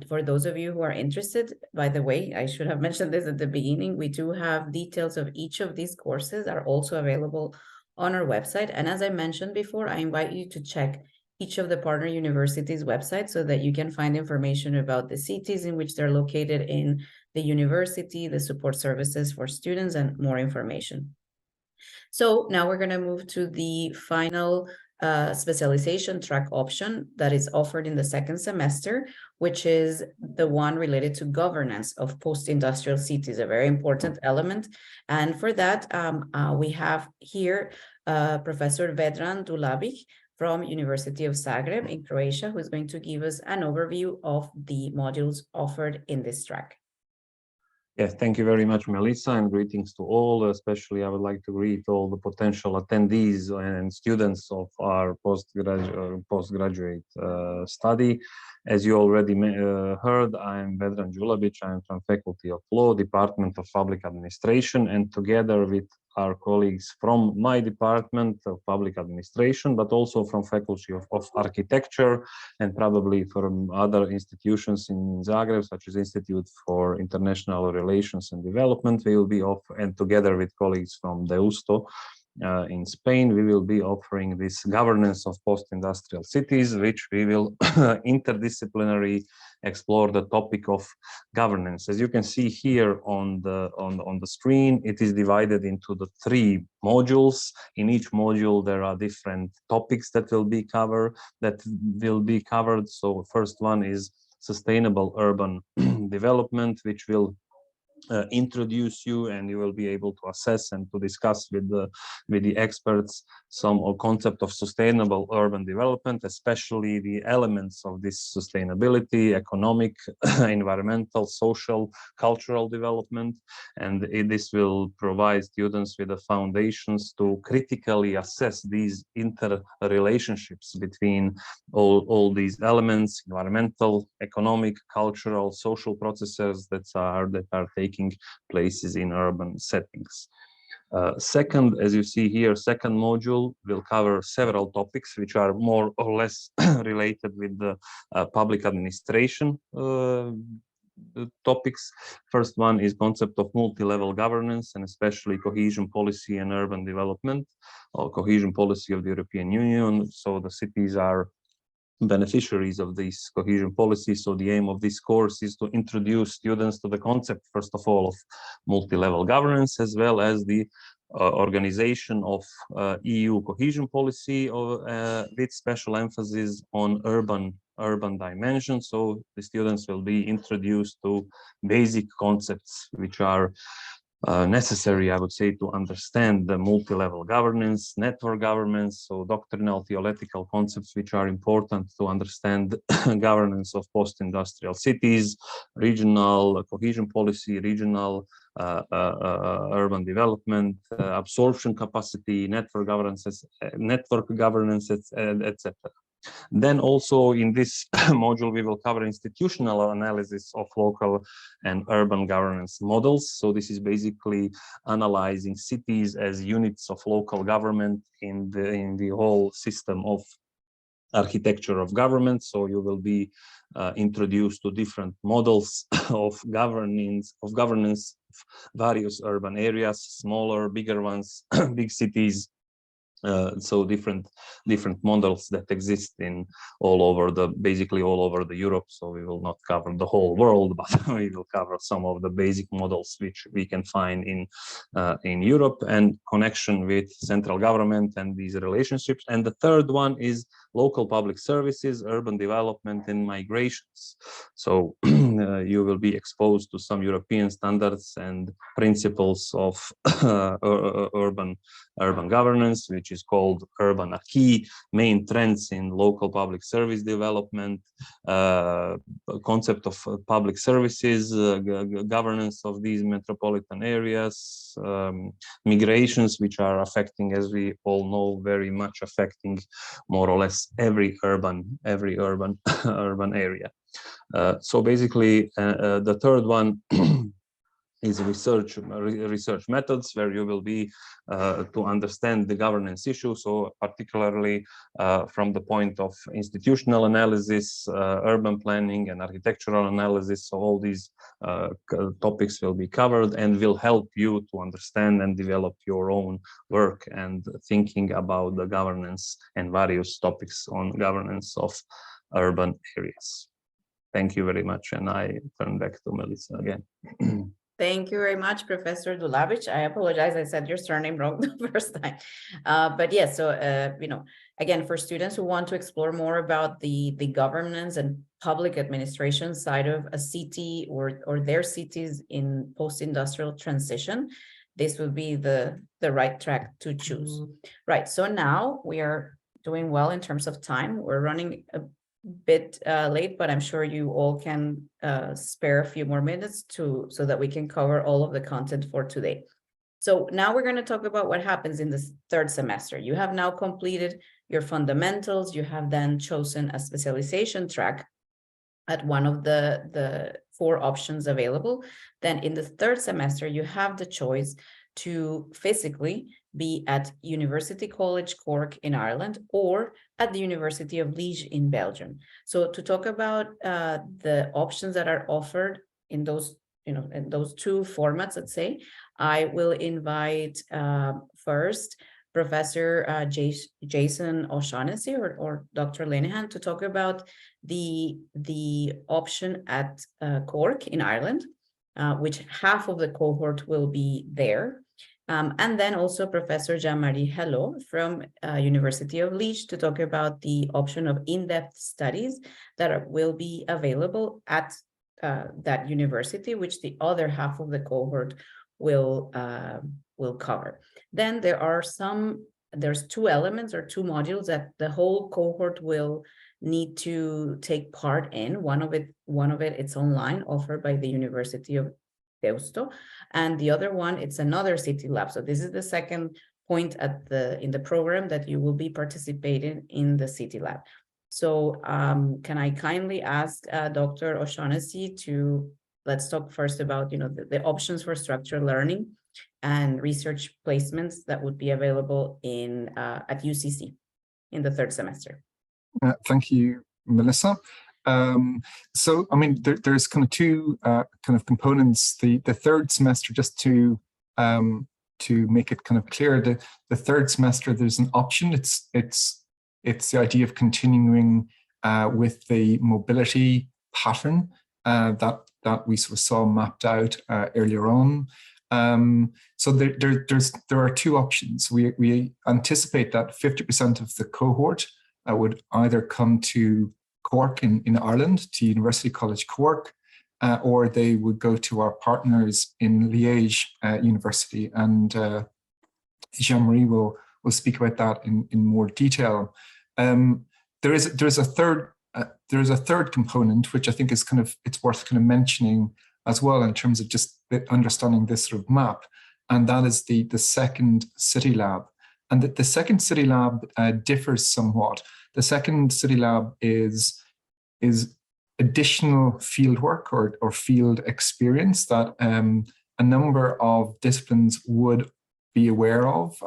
for those of you who are interested, by the way, I should have mentioned this at the beginning, we do have details of each of these courses are also available on our website. And as I mentioned before, I invite you to check each of the partner universities' websites so that you can find information about the cities in which they're located in the university, the support services for students, and more information. So now we're going to move to the final specialization track option that is offered in the second semester, which is the one related to governance of post-industrial cities, a very important element. And for that, we have here Professor Vedran Dulabic from University of Zagreb in Croatia, who is going to give us an overview of the modules offered in this track. Yes, thank you very much, Melissa, and greetings to all. Especially, I would like to greet all the potential attendees and students of our postgraduate study. As you already heard, I'm Vedran Dulabic. I'm from Faculty of Law, Department of Public Administration, and together with our colleagues from my department of public administration, but also from Faculty of Architecture and probably from other institutions in Zagreb, such as Institute for International Relations and Development, we will be and together with colleagues from Deusto in Spain, we will be offering this governance of post-industrial cities, which we will interdisciplinary explore the topic of governance. As you can see here on the screen, it is divided into the 3 modules. In each module, there are different topics that will be covered. So first one is sustainable urban development, which will introduce you, and you will be able to assess and to discuss with the experts some concept of sustainable urban development, especially the elements of this sustainability, economic, environmental, social, cultural development. And this will provide students with the foundations to critically assess these interrelationships between all these elements, environmental, economic, cultural, social processes that are taking places in urban settings. Second, as you see here, second module will cover several topics which are more or less related with the public administration topics. First one is concept of multi-level governance, and especially cohesion policy and urban development, or cohesion policy of the European Union. So the cities are beneficiaries of this cohesion policy. So the aim of this course is to introduce students to the concept, first of all, of multi-level governance, as well as the organization of EU cohesion policy with special emphasis on urban dimension. So the students will be introduced to basic concepts which are necessary, I would say, to understand the multi-level governance, network governance, so doctrinal, theoretical concepts which are important to understand governance of post-industrial cities, regional cohesion policy, regional urban development, absorption capacity, network governance, etc. Then also in this module, we will cover institutional analysis of local and urban governance models. So this is basically analyzing cities as units of local government in the whole system of architecture of government. So you will be introduced to different models of governance of various urban areas, smaller, bigger ones, big cities. So different models that exist in basically all over the Europe. So we will not cover the whole world, but we will cover some of the basic models which we can find in Europe, and connection with central government and these relationships. And the third one is local public services, urban development, and migrations. So you will be exposed to some European standards and principles of urban governance, which is called urban acquis, main trends in local public service development, concept of public services, governance of these metropolitan areas, migrations, which are affecting, as we all know, very much affecting more or less every urban urban area. So basically, the third one is research methods, where you will be to understand the governance issue. So particularly from the point of institutional analysis, urban planning, and architectural analysis. So all these topics will be covered and will help you to understand and develop your own work and thinking about the governance and various topics on governance of urban areas. Thank you very much, and I turn back to Melissa again. Thank you very much, Professor Dulabic. I apologize, I said your surname wrong the first time. But yes, so, you know, again, for students who want to explore more about the governance and public administration side of a city or their cities in post-industrial transition, this would be the right track to choose. Right, so now we are doing well in terms of time. We're running a bit late, but I'm sure you all can spare a few more minutes so that we can cover all of the content for today. So now we're going to talk about what happens in the third semester. You have now completed your fundamentals. You have then chosen a specialization track at one of the 4 options available. Then in the third semester, you have the choice to physically be at University College Cork in Ireland or at the University of Liège in Belgium. So to talk about the options that are offered in those, you know, in those 2 formats, let's say, I will invite first Professor Jason O'Shaughnessy or Dr. Linehan to talk about the option at Cork in Ireland, which half of the cohort will be there. And then also Professor Jean-Marie Hello from University of Liège to talk about the option of in-depth studies that will be available at that university, which the other half of the cohort will cover. Then there's 2 elements or 2 modules that the whole cohort will need to take part in. One of it it's online, offered by the University of Deusto, and the other one, it's another city lab. So this is the second point in the program that you will be participating in the city lab. So can I kindly ask Dr. O'Shaughnessy to, let's talk first about, you know, the options for structured learning and research placements that would be available in at UCC in the third semester. Thank you, Melissa. So, I mean, there's kind of 2 kind of components. The third semester, just to make it kind of clear, the third semester there's an option. It's the idea of continuing with the mobility pattern that we sort of saw mapped out earlier on. So there are 2 options. We anticipate that 50% of the cohort would either come to Cork in Ireland, to University College Cork, or they would go to our partners in Liège University, and Jean-Marie will speak about that in more detail. There is a third component, which I think is it's worth kind of mentioning as well in terms of just understanding this sort of map, and that is the second city lab. And the second city lab differs somewhat. The second city lab is additional field work or field experience that a number of disciplines would be aware of,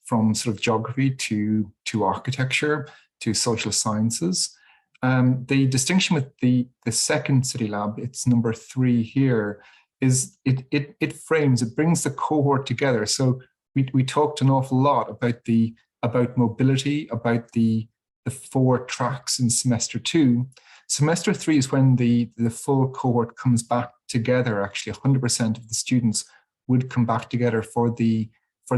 from sort of geography to architecture to social sciences. The distinction with the second city lab, it's number 3 here, is it brings the cohort together. So we talked an awful lot about mobility, about the 4 tracks in semester 2. Semester 3 is when the full cohort comes back together. Actually, 100% of the students would come back together for the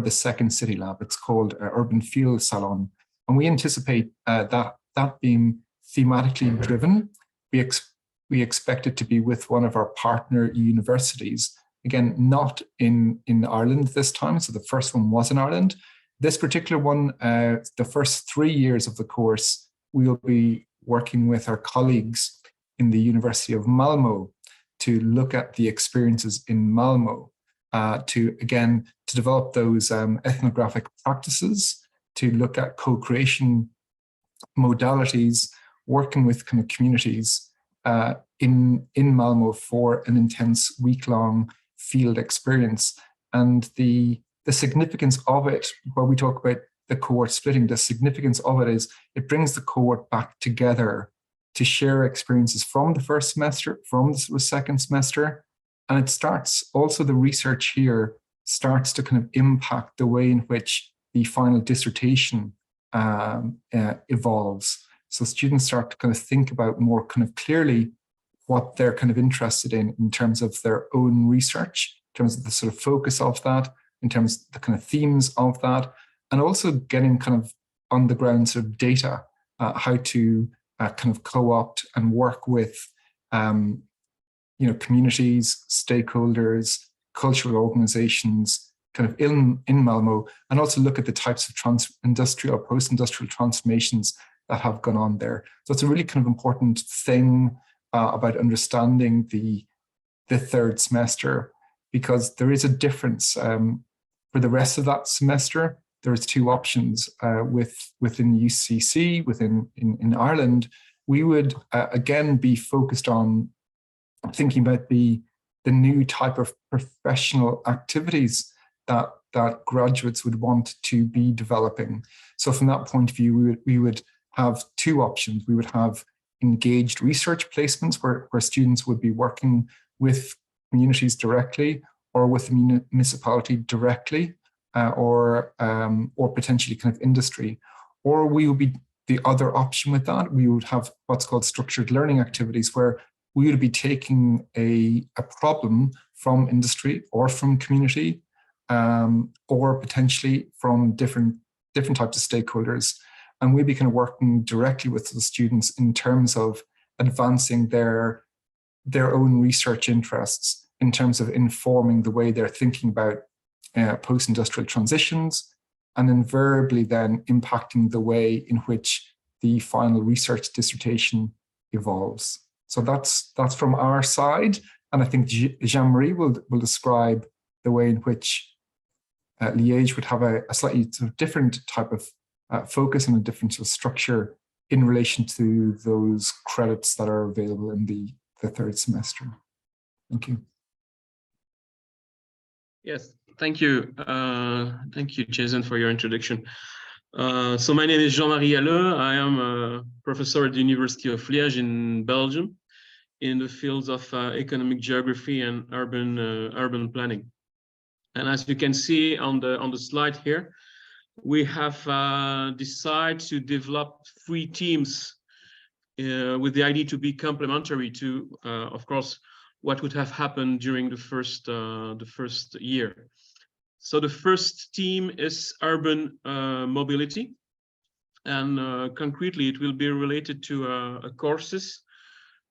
second city lab. It's called Urban Field Salon. And we anticipate that being thematically driven. We expect it to be with one of our partner universities. Again, not in Ireland this time. So the first one was in Ireland. This particular one, the first 3 years of the course, we will be working with our colleagues in the University of Malmo to look at the experiences in Malmo, to develop those ethnographic practices, to look at co-creation modalities, working with kind of communities in Malmo for an intense week-long field experience. And the significance of it, where we talk about the cohort splitting, the significance of it is it brings the cohort back together to share experiences from the first semester, from the second semester. And it starts, also the research here starts to kind of impact the way in which the final dissertation evolves. So students start to kind of think about more kind of clearly what they're kind of interested in terms of their own research, in terms of the sort of focus of that, in terms of the kind of themes of that, and also getting kind of on the ground sort of data, how to kind of co-opt and work with communities, stakeholders, cultural organizations, kind of in Malmo, and also look at the types of industrial or post-industrial transformations that have gone on there. So it's a really kind of important thing about understanding the third semester, because there is a difference. For the rest of that semester, there's two options within UCC, in Ireland. We would again be focused on thinking about the new type of professional activities that graduates would want to be developing. So from that point of view, we would have two options. We would have engaged research placements where students would be working with communities directly or with the municipality directly, or potentially kind of industry. Or we would be the other option with that. We would have what's called structured learning activities, where we would be taking a problem from industry or from community, or potentially from different types of stakeholders. And we'd be kind of working directly with the students in terms of advancing their own research interests, in terms of informing the way they're thinking about post-industrial transitions, and invariably then impacting the way in which the final research dissertation evolves. So that's from our side. And I think Jean-Marie will describe the way in which Liège would have a slightly sort of different type of focus and a different sort of structure in relation to those credits that are available in the third semester. Thank you. Yes, thank you. Thank you, Jason, for your introduction. So my name is Jean-Marie Halleux. I am a professor at the University of Liège in Belgium in the fields of economic geography and urban planning. And as you can see on the slide here, we have decided to develop 3 teams with the idea to be complementary to, of course, what would have happened during the first year. So the first team is urban mobility, and concretely it will be related to a courses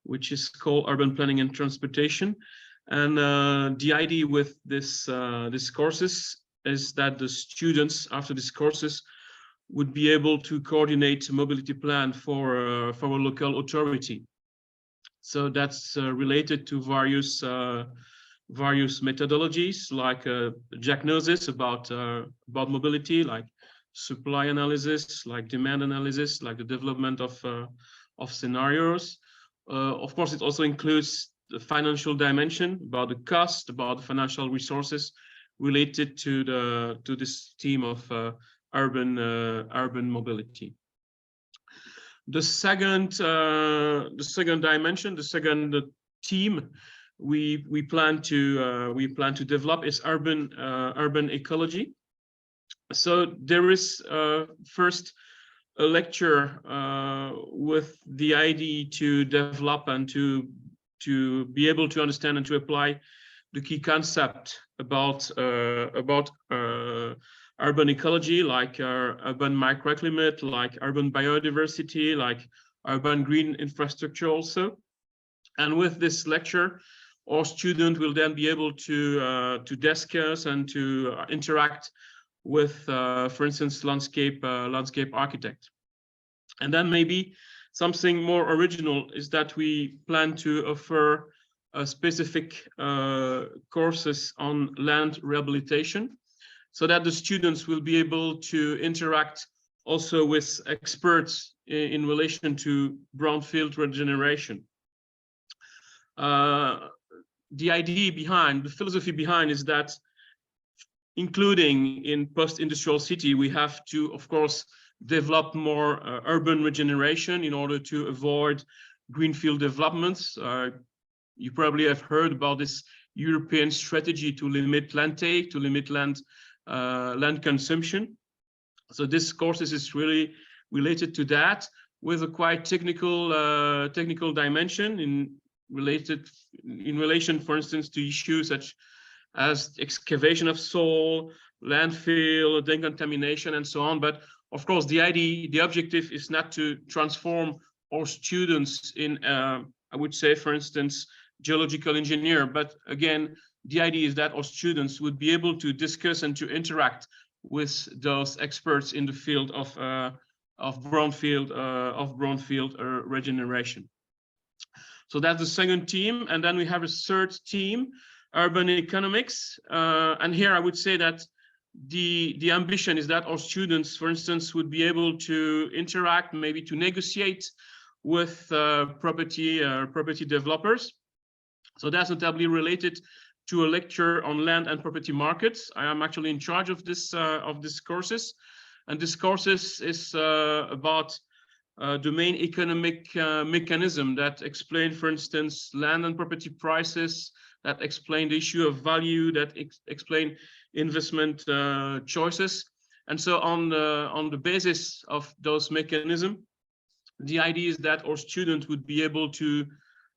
which is called Urban Planning and Transportation. And the idea with this courses is that the students after these courses would be able to coordinate a mobility plan for a local authority. So that's related to various methodologies, like diagnosis about mobility, like supply analysis, like demand analysis, like the development of scenarios. Of course, it also includes the financial dimension, about the cost, about the financial resources related to this theme of urban mobility. The second dimension, the second team we plan to develop is urban ecology. So there is first a lecture with the idea to develop and to be able to understand and to apply the key concept about urban ecology, like urban microclimate, like urban biodiversity, like urban green infrastructure also. And with this lecture, our student will then be able to discuss and to interact with, for instance, landscape architect. And then maybe something more original is that we plan to offer specific courses on land rehabilitation, so that the students will be able to interact also with experts in relation to brownfield regeneration. The idea behind, the philosophy behind is that, including in post-industrial city, we have to, of course, develop more urban regeneration in order to avoid greenfield developments. You probably have heard about this European strategy to limit land take, to limit land consumption. So this course is really related to that, with a quite technical dimension in relation, for instance, to issues such as excavation of soil, landfill, decontamination, and so on. But of course, the objective is not to transform our students in, I would say, for instance, geological engineer. But again, the idea is that our students would be able to discuss and to interact with those experts in the field of brownfield regeneration. So that's the second team, and then we have a third team, urban economics. And here I would say that the ambition is that our students, for instance, would be able to interact, maybe to negotiate with property developers. So that's notably related to a lecture on land and property markets. I am actually in charge of this courses, and this courses is about the main economic mechanism that explain, for instance, land and property prices, that explain the issue of value, that explain investment choices. And so on the basis of those mechanisms, the idea is that our students would be able to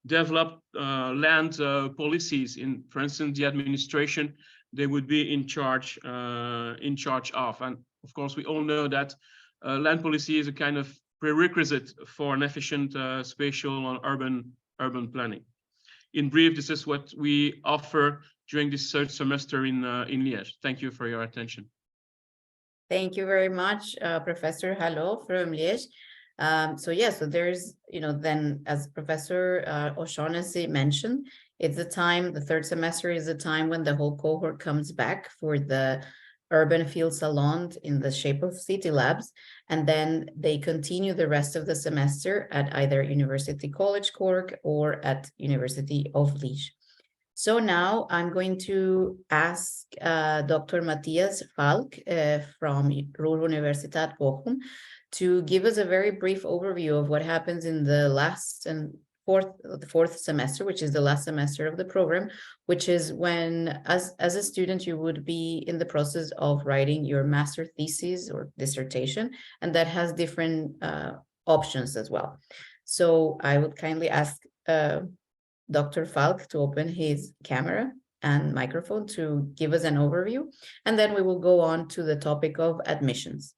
develop land policies in, for instance, the administration they would be in charge of. And of course, we all know that land policy is a kind of prerequisite for an efficient spatial and urban planning. In brief, this is what we offer during this third semester in Liège. Thank you for your attention. Thank you very much, Professor Hallo from Liège. So there's, then as Professor O'Shaughnessy mentioned, it's the time, the third semester is the time when the whole cohort comes back for the Urban Field Salon in the shape of City Labs, and then they continue the rest of the semester at either University College Cork or at University of Liège. So now I'm going to ask Dr. Matthias Falk from Ruhr-Universität Bochum to give us a very brief overview of what happens in the last and fourth semester, which is the last semester of the program, which is when, as a student, you would be in the process of writing your master thesis or dissertation, and that has different options as well. So I would kindly ask Dr. Falk to open his camera and microphone to give us an overview, and then we will go on to the topic of admissions.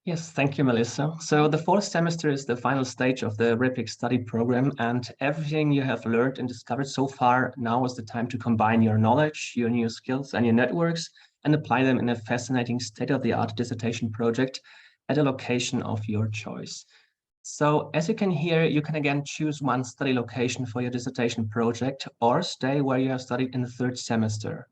Yes, thank you, Melissa. So the fourth semester is the final stage of the RePIC study program, and everything you have learned and discovered so far, now is the time to combine your knowledge, your new skills, and your networks, and apply them in a fascinating state-of-the-art dissertation project at a location of your choice. So as you can hear, you can again choose one study location for your dissertation project or stay where you have studied in the third semester.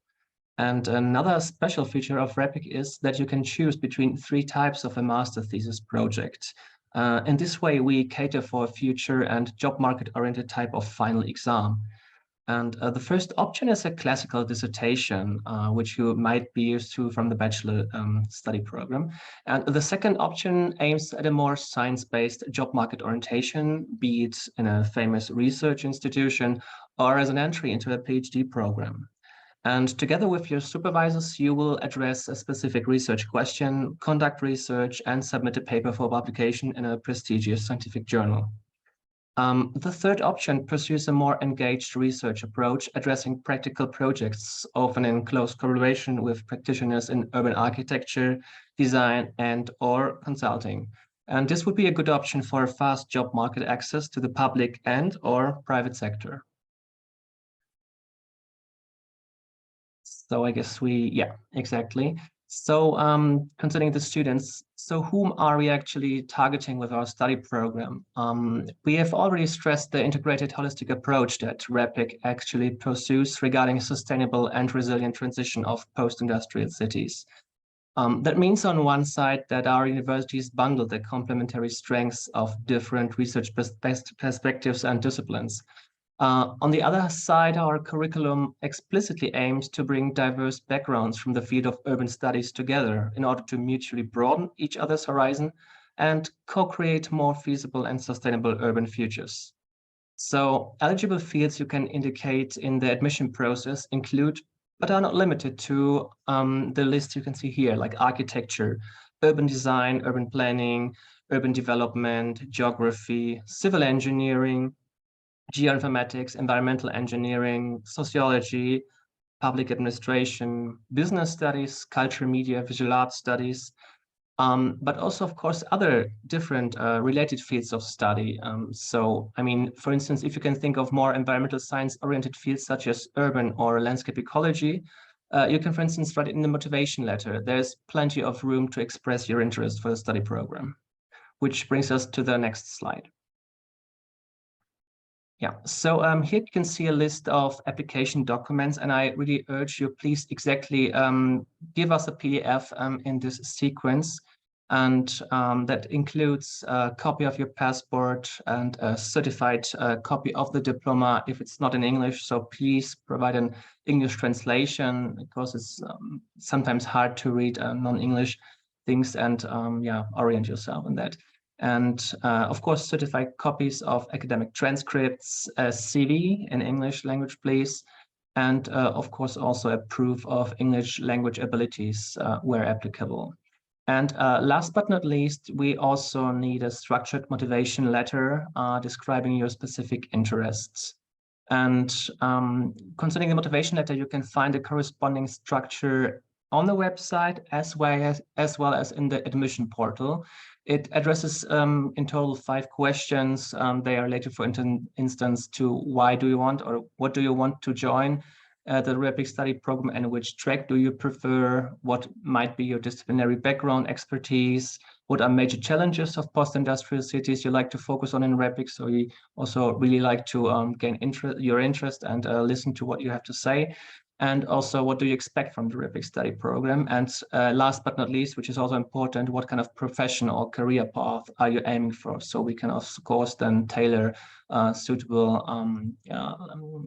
And another special feature of RePIC is that you can choose between 3 types of a master thesis project. In this way, we cater for a future and job market-oriented type of final exam. And the first option is a classical dissertation, which you might be used to from the bachelor study program. And the second option aims at a more science-based job market orientation, be it in a famous research institution or as an entry into a PhD program. And together with your supervisors, you will address a specific research question, conduct research, and submit a paper for publication in a prestigious scientific journal. The third option pursues a more engaged research approach, addressing practical projects, often in close collaboration with practitioners in urban architecture, design, and/or consulting. And this would be a good option for fast job market access to the public and/or private sector. So I guess yeah, exactly. So concerning the students, so whom are we actually targeting with our study program? We have already stressed the integrated holistic approach that RePIC actually pursues regarding sustainable and resilient transition of post-industrial cities. That means on one side that our universities bundle the complementary strengths of different research perspectives and disciplines. On the other side, our curriculum explicitly aims to bring diverse backgrounds from the field of urban studies together in order to mutually broaden each other's horizon and co-create more feasible and sustainable urban futures. So eligible fields you can indicate in the admission process include, but are not limited to, the list you can see here, like architecture, urban design, urban planning, urban development, geography, civil engineering, geoinformatics, environmental engineering, sociology, public administration, business studies, culture, media, visual arts studies, but also, of course, other different related fields of study. So, I mean, for instance, if you can think of more environmental science-oriented fields such as urban or landscape ecology, you can, for instance, write it in the motivation letter. There's plenty of room to express your interest for the study program, which brings us to the next slide. Yeah, so here you can see a list of application documents, and I really urge you, please exactly give us a PDF in this sequence. And that includes a copy of your passport and a certified copy of the diploma if it's not in English. So please provide an English translation, because it's sometimes hard to read non-English things, and yeah, orient yourself in that. And of course, certified copies of academic transcripts, CV in English language, please. And of course, also a proof of English language abilities where applicable. And last but not least, we also need a structured motivation letter describing your specific interests. And concerning the motivation letter, you can find a corresponding structure on the website as well as in the admission portal. It addresses in total 5 questions. They are related, for instance, to why do you want or what do you want to join the RePIC study program, and which track do you prefer? What might be your disciplinary background, expertise? What are major challenges of post-industrial cities you like to focus on in RePIC? So we also really like to gain your interest and listen to what you have to say. And also, what do you expect from the RePIC study program? And last but not least, which is also important, what kind of professional or career path are you aiming for? So we can, of course, then tailor suitable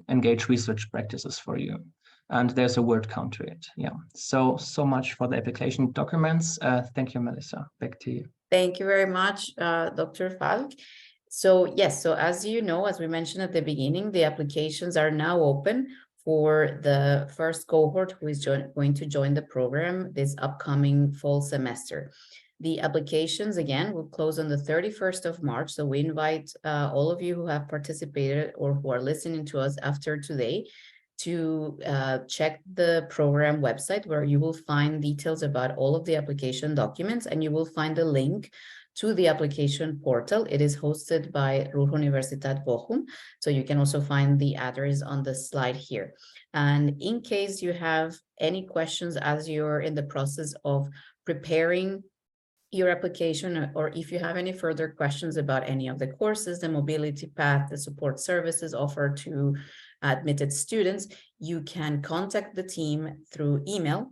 engaged research practices for you. And there's a word count to it. Yeah. So much for the application documents. Thank you, Melissa. Back to you. Thank you very much, Dr. Falk. So yes, so as you know, as we mentioned at the beginning, the applications are now open for the first cohort who is going to join the program this upcoming fall semester. The applications, again, will close on the 31st of March. So we invite all of you who have participated or who are listening to us after today to check the program website, where you will find details about all of the application documents, and you will find a link to the application portal. It is hosted by Ruhr-Universität Bochum, so you can also find the address on the slide here. And in case you have any questions as you're in the process of preparing your application, or if you have any further questions about any of the courses, the mobility path, the support services offered to admitted students, you can contact the team through email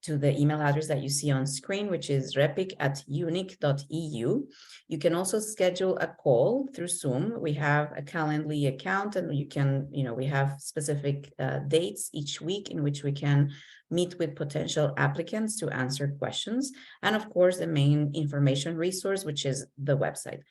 to the email address that you see on screen, which is repic@unic.eu. You can also schedule a call through Zoom. We have a Calendly account, and you can, we have specific dates each week in which we can meet with potential applicants to answer questions. And of course, the main information resource, which is the website.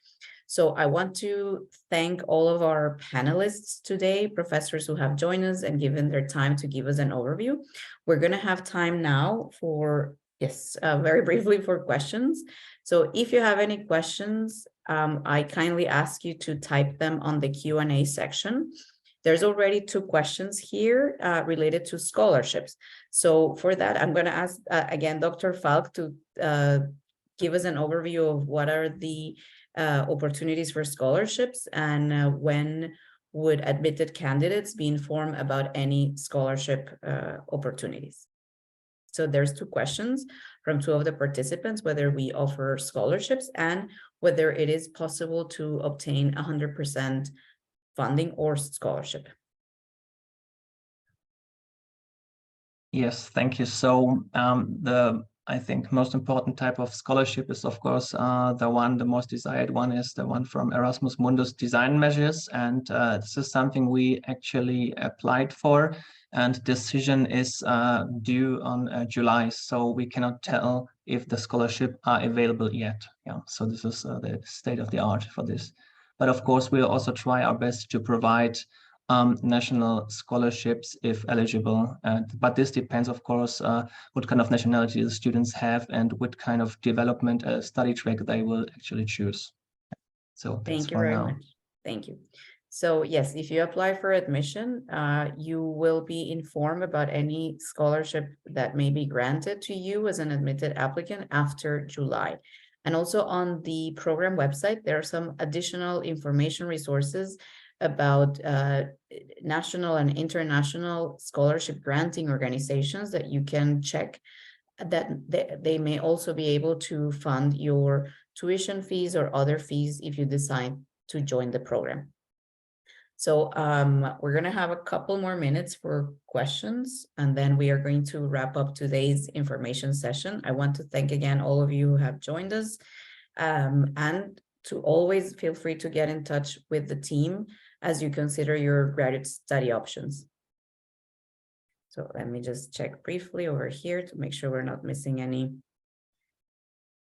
So I want to thank all of our panelists today, professors who have joined us and given their time to give us an overview. We're going to have time now for, very briefly, for questions. So if you have any questions, I kindly ask you to type them on the Q&A section. There's already 2 questions here related to scholarships. So for that, I'm going to ask again, Dr. Falk to give us an overview of what are the opportunities for scholarships and when would admitted candidates be informed about any scholarship opportunities. So there's 2 questions from 2 of the participants, whether we offer scholarships and whether it is possible to obtain 100% funding or scholarship. Yes, thank you. So I think most important type of scholarship is, of course, the most desired one is the one from Erasmus Mundus Design Measures. And this is something we actually applied for. And decision is due on July. So we cannot tell if the scholarship are available yet. Yeah, so this is the state of the art for this. But of course, we'll also try our best to provide national scholarships if eligible. But this depends, of course, what kind of nationality the students have and what kind of development study track they will actually choose. So thank you very much. Thank you. So yes, if you apply for admission, you will be informed about any scholarship that may be granted to you as an admitted applicant after July. And also on the program website, there are some additional information resources about national and international scholarship granting organizations that you can check, that they may also be able to fund your tuition fees or other fees if you decide to join the program. So we're going to have a couple more minutes for questions, and then we are going to wrap up today's information session. I want to thank again all of you who have joined us, and to always feel free to get in touch with the team as you consider your graduate study options. So let me just check briefly over here to make sure we're not missing any.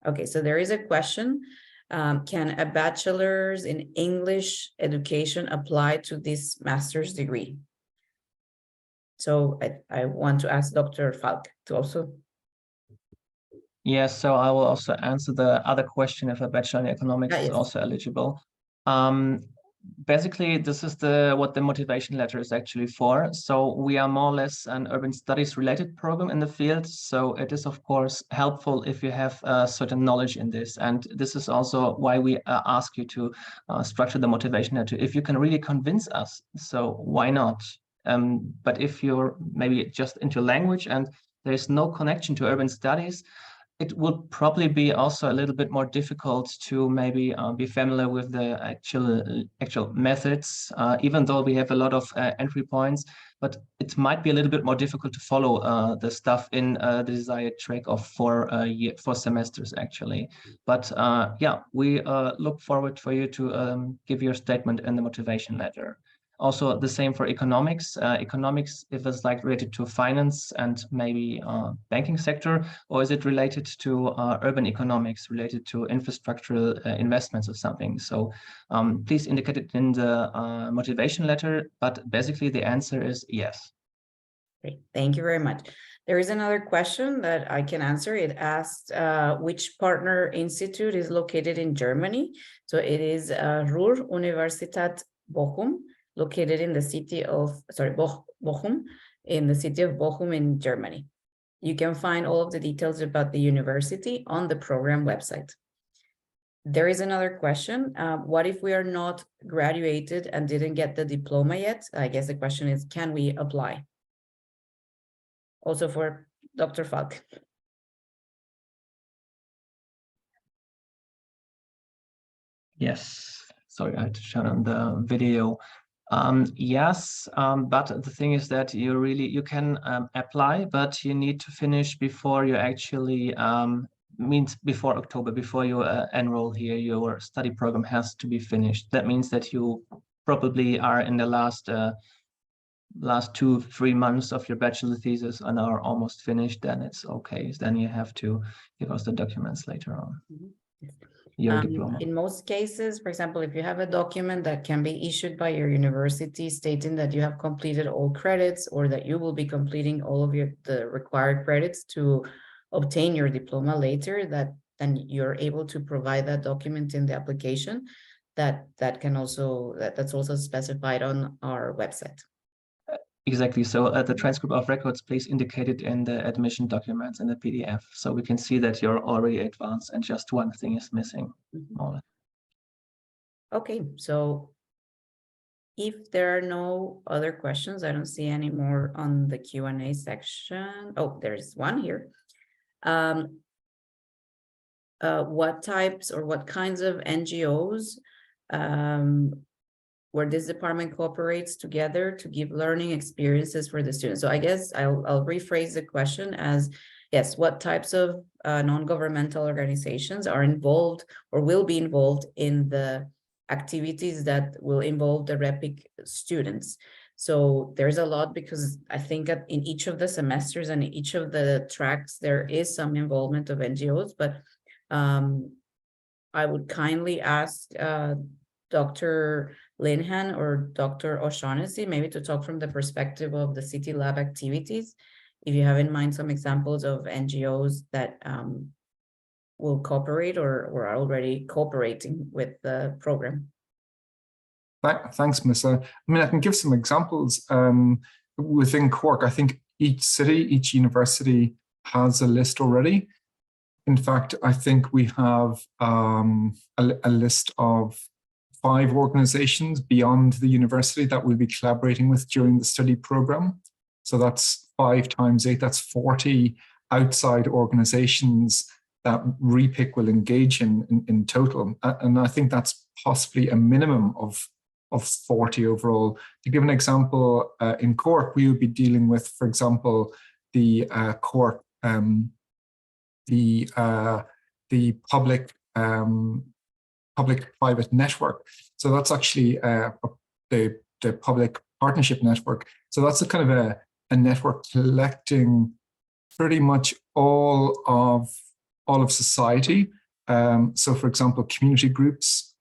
Okay, so there is a question. Can a bachelor's in English education apply to this master's degree? So I want to ask Dr. Falk to also. Yes, so I will also answer the other question if a bachelor in economics is also eligible. Basically, this is what the motivation letter is actually for. So we are more or less an urban studies related program in the field. So it is, of course, helpful if you have certain knowledge in this. And this is also why we ask you to structure the motivation letter. If you can really convince us, so why not? But if you're maybe just into language and there is no connection to urban studies, it would probably be also a little bit more difficult to maybe be familiar with the actual methods, even though we have a lot of entry points, but it might be a little bit more difficult to follow the stuff in the desired track of 4 semesters actually. But yeah, we look forward for you to give your statement in the motivation letter. Also the same for economics. Economics, if it's like related to finance and maybe banking sector, or is it related to urban economics, related to infrastructural investments or something? So please indicate it in the motivation letter, but basically the answer is yes. Great, thank you very much. There is another question that I can answer. It asked which partner institute is located in Germany. So it is Ruhr-Universität Bochum, located in the city of, Bochum, in the city of Bochum in Germany. You can find all of the details about the university on the program website. There is another question. What if we are not graduated and didn't get the diploma yet? I guess the question is, can we apply? Also for Dr. Falk. Yes, sorry, I had to shut on the video. Yes, but the thing is that you can apply, but you need to finish before you actually means before October, before you enroll here. Your study program has to be finished. That means that you probably are in the last 2-3 months of your bachelor thesis and are almost finished. Then it's okay. Then you have to give us the documents later on. Your diploma. In most cases, for example, if you have a document that can be issued by your university stating that you have completed all credits or that you will be completing all of the required credits to obtain your diploma later, that then you're able to provide that document in the application. That's also specified on our website. Exactly. So the transcript of records, please indicate it in the admission documents in the PDF, so we can see that you're already advanced and just one thing is missing. Okay, so if there are no other questions, I don't see any more on the Q&A section. Oh, there's one here. What types or what kinds of NGOs where this department cooperates together to give learning experiences for the students? So I guess I'll rephrase the question as, yes, what types of non-governmental organizations are involved or will be involved in the activities that will involve the RePIC students? So there's a lot, because I think in each of the semesters and in each of the tracks, there is some involvement of NGOs, but I would kindly ask Dr. Linhan or Dr. O'Shaughnessy maybe to talk from the perspective of the City Lab activities, if you have in mind some examples of NGOs that will cooperate or are already cooperating with the program. Thanks, Melissa. I mean, I can give some examples within Cork. I think each city, each university has a list already. In fact, I think we have a list of 5 organizations beyond the university that we'll be collaborating with during the study program. So that's 5 times 8, that's 40 outside organizations that RePIC will engage in total. And I think that's possibly a minimum of 40 overall. To give an example, in Cork, we will be dealing with, for example, the Cork, the public-private network. So that's actually the public partnership network. So that's a kind of a network collecting pretty much all of society. So, for example, community groups,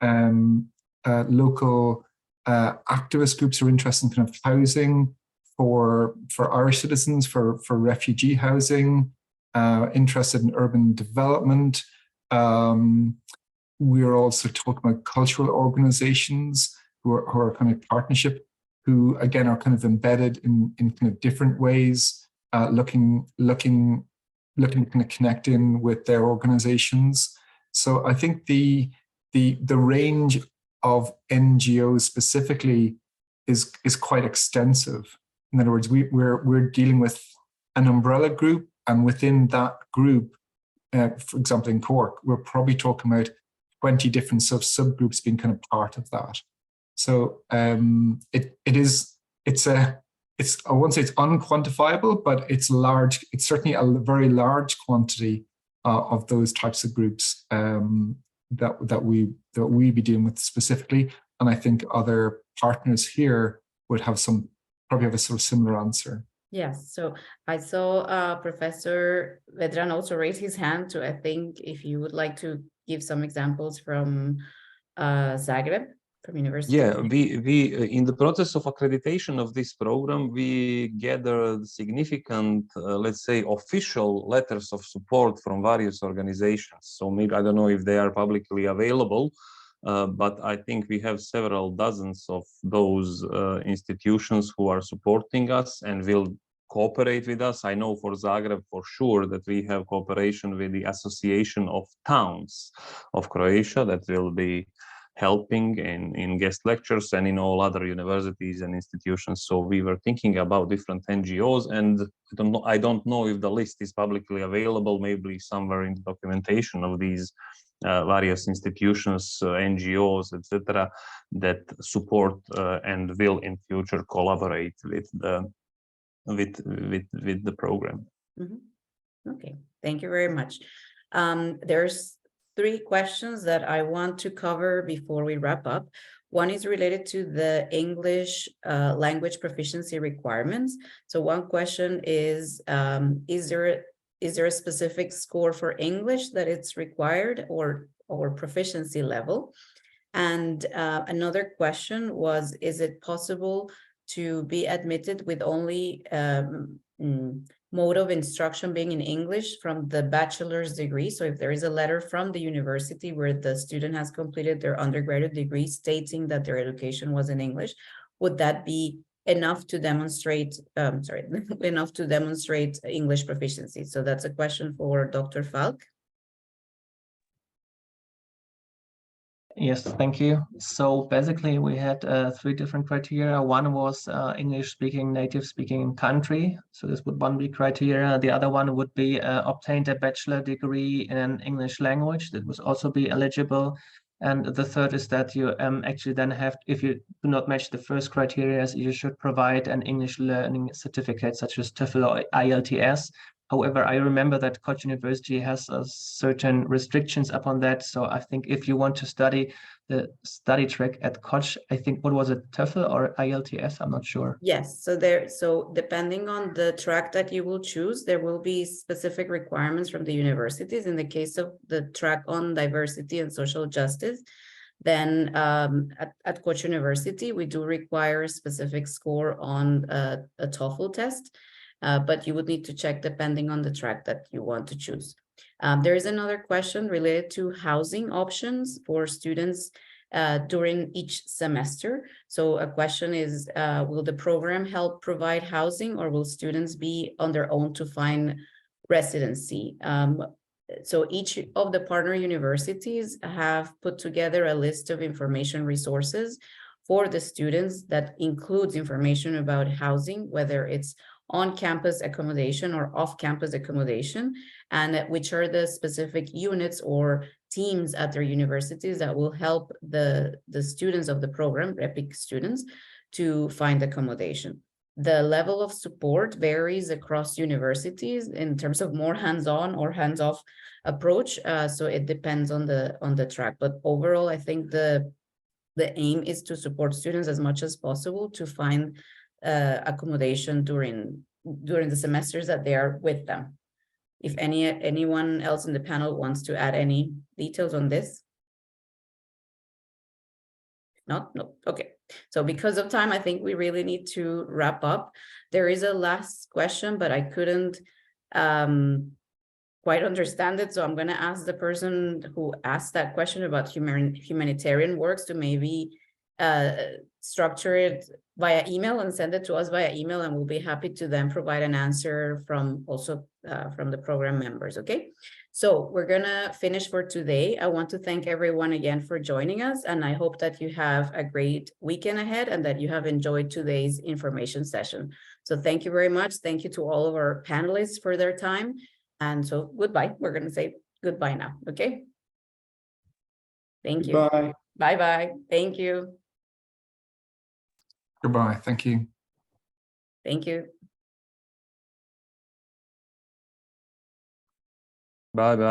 local activist groups who are interested in kind of housing for Irish citizens, for refugee housing, interested in urban development. We're also talking about cultural organizations who are kind of partnership, who again are kind of embedded in kind of different ways, looking to kind of connect in with their organizations. So I think the range of NGOs specifically is quite extensive. In other words, we're dealing with an umbrella group, and within that group, for example, in Cork, we're probably talking about 20 different subgroups being kind of part of that. So it's I won't say it's unquantifiable, but it's large. It's certainly a very large quantity of those types of groups that we be dealing with specifically. And I think other partners here would have probably have a sort of similar answer. Yes, so I saw Professor Vedran also raise his hand. So I think if you would like to give some examples from Zagreb, from university. Yeah, we in the process of accreditation of this program, we gathered significant, let's say, official letters of support from various organizations. So maybe, I don't know if they are publicly available, but I think we have several dozens of those institutions who are supporting us and will cooperate with us. I know for Zagreb for sure that we have cooperation with the Association of Towns of Croatia that will be helping in guest lectures and in all other universities and institutions. So we were thinking about different NGOs, and I don't know if the list is publicly available, maybe somewhere in the documentation of these various institutions, NGOs, etc., that support and will in future collaborate with the program. Mm-hmm. Okay, thank you very much. There's 3 questions that I want to cover before we wrap up. One is related to the English language proficiency requirements. So one question is there a specific score for English that it's required or proficiency level? And another question was, is it possible to be admitted with only mode of instruction being in English from the bachelor's degree. So if there is a letter from the university where the student has completed their undergraduate degree stating that their education was in English, would that be enough to demonstrate, enough to demonstrate English proficiency? So that's a question for Dr. Falk. Yes, thank you. So basically, we had 3 different criteria. One was English-speaking, native-speaking country. So this would one be criteria. The other one would be obtained a bachelor degree in an English language. That would also be eligible. And the third is that you actually then have, if you do not match the first criteria, you should provide an English learning certificate, such as TOEFL or IELTS. However, I remember that Koç University has certain restrictions upon that. So I think if you want to study the study track at Koç, I think, what was it, TOEFL or IELTS? I'm not sure. Yes, so depending on the track that you will choose, there will be specific requirements from the universities. In the case of the track on diversity and social justice, then at Koç University, we do require a specific score on a TOEFL test. But you would need to check depending on the track that you want to choose. There is another question related to housing options for students during each semester. So a question is, will the program help provide housing, or will students be on their own to find residency? So each of the partner universities have put together a list of information resources for the students that includes information about housing, whether it's on-campus accommodation or off-campus accommodation, and which are the specific units or teams at their universities that will help the students of the program, RePIC students, to find accommodation. The level of support varies across universities in terms of more hands-on or hands-off approach, so it depends on the track. But overall, I think the aim is to support students as much as possible to find accommodation during the semesters that they are with them. If anyone else in the panel wants to add any details on this? Not? No. Okay. So because of time, I think we really need to wrap up. There is a last question, but I couldn't quite understand it. So I'm going to ask the person who asked that question about humanitarian works to maybe structure it via email and send it to us via email, and we'll be happy to then provide an answer from the program members. Okay, so we're gonna finish for today. I want to thank everyone again for joining us, and I hope that you have a great weekend ahead and that you have enjoyed today's information session. So thank you very much. Thank you to all of our panelists for their time, and so goodbye. We're gonna say goodbye now. Okay, thank you. Bye. Bye. Thank you. Goodbye. Thank you. Thank you. Bye bye.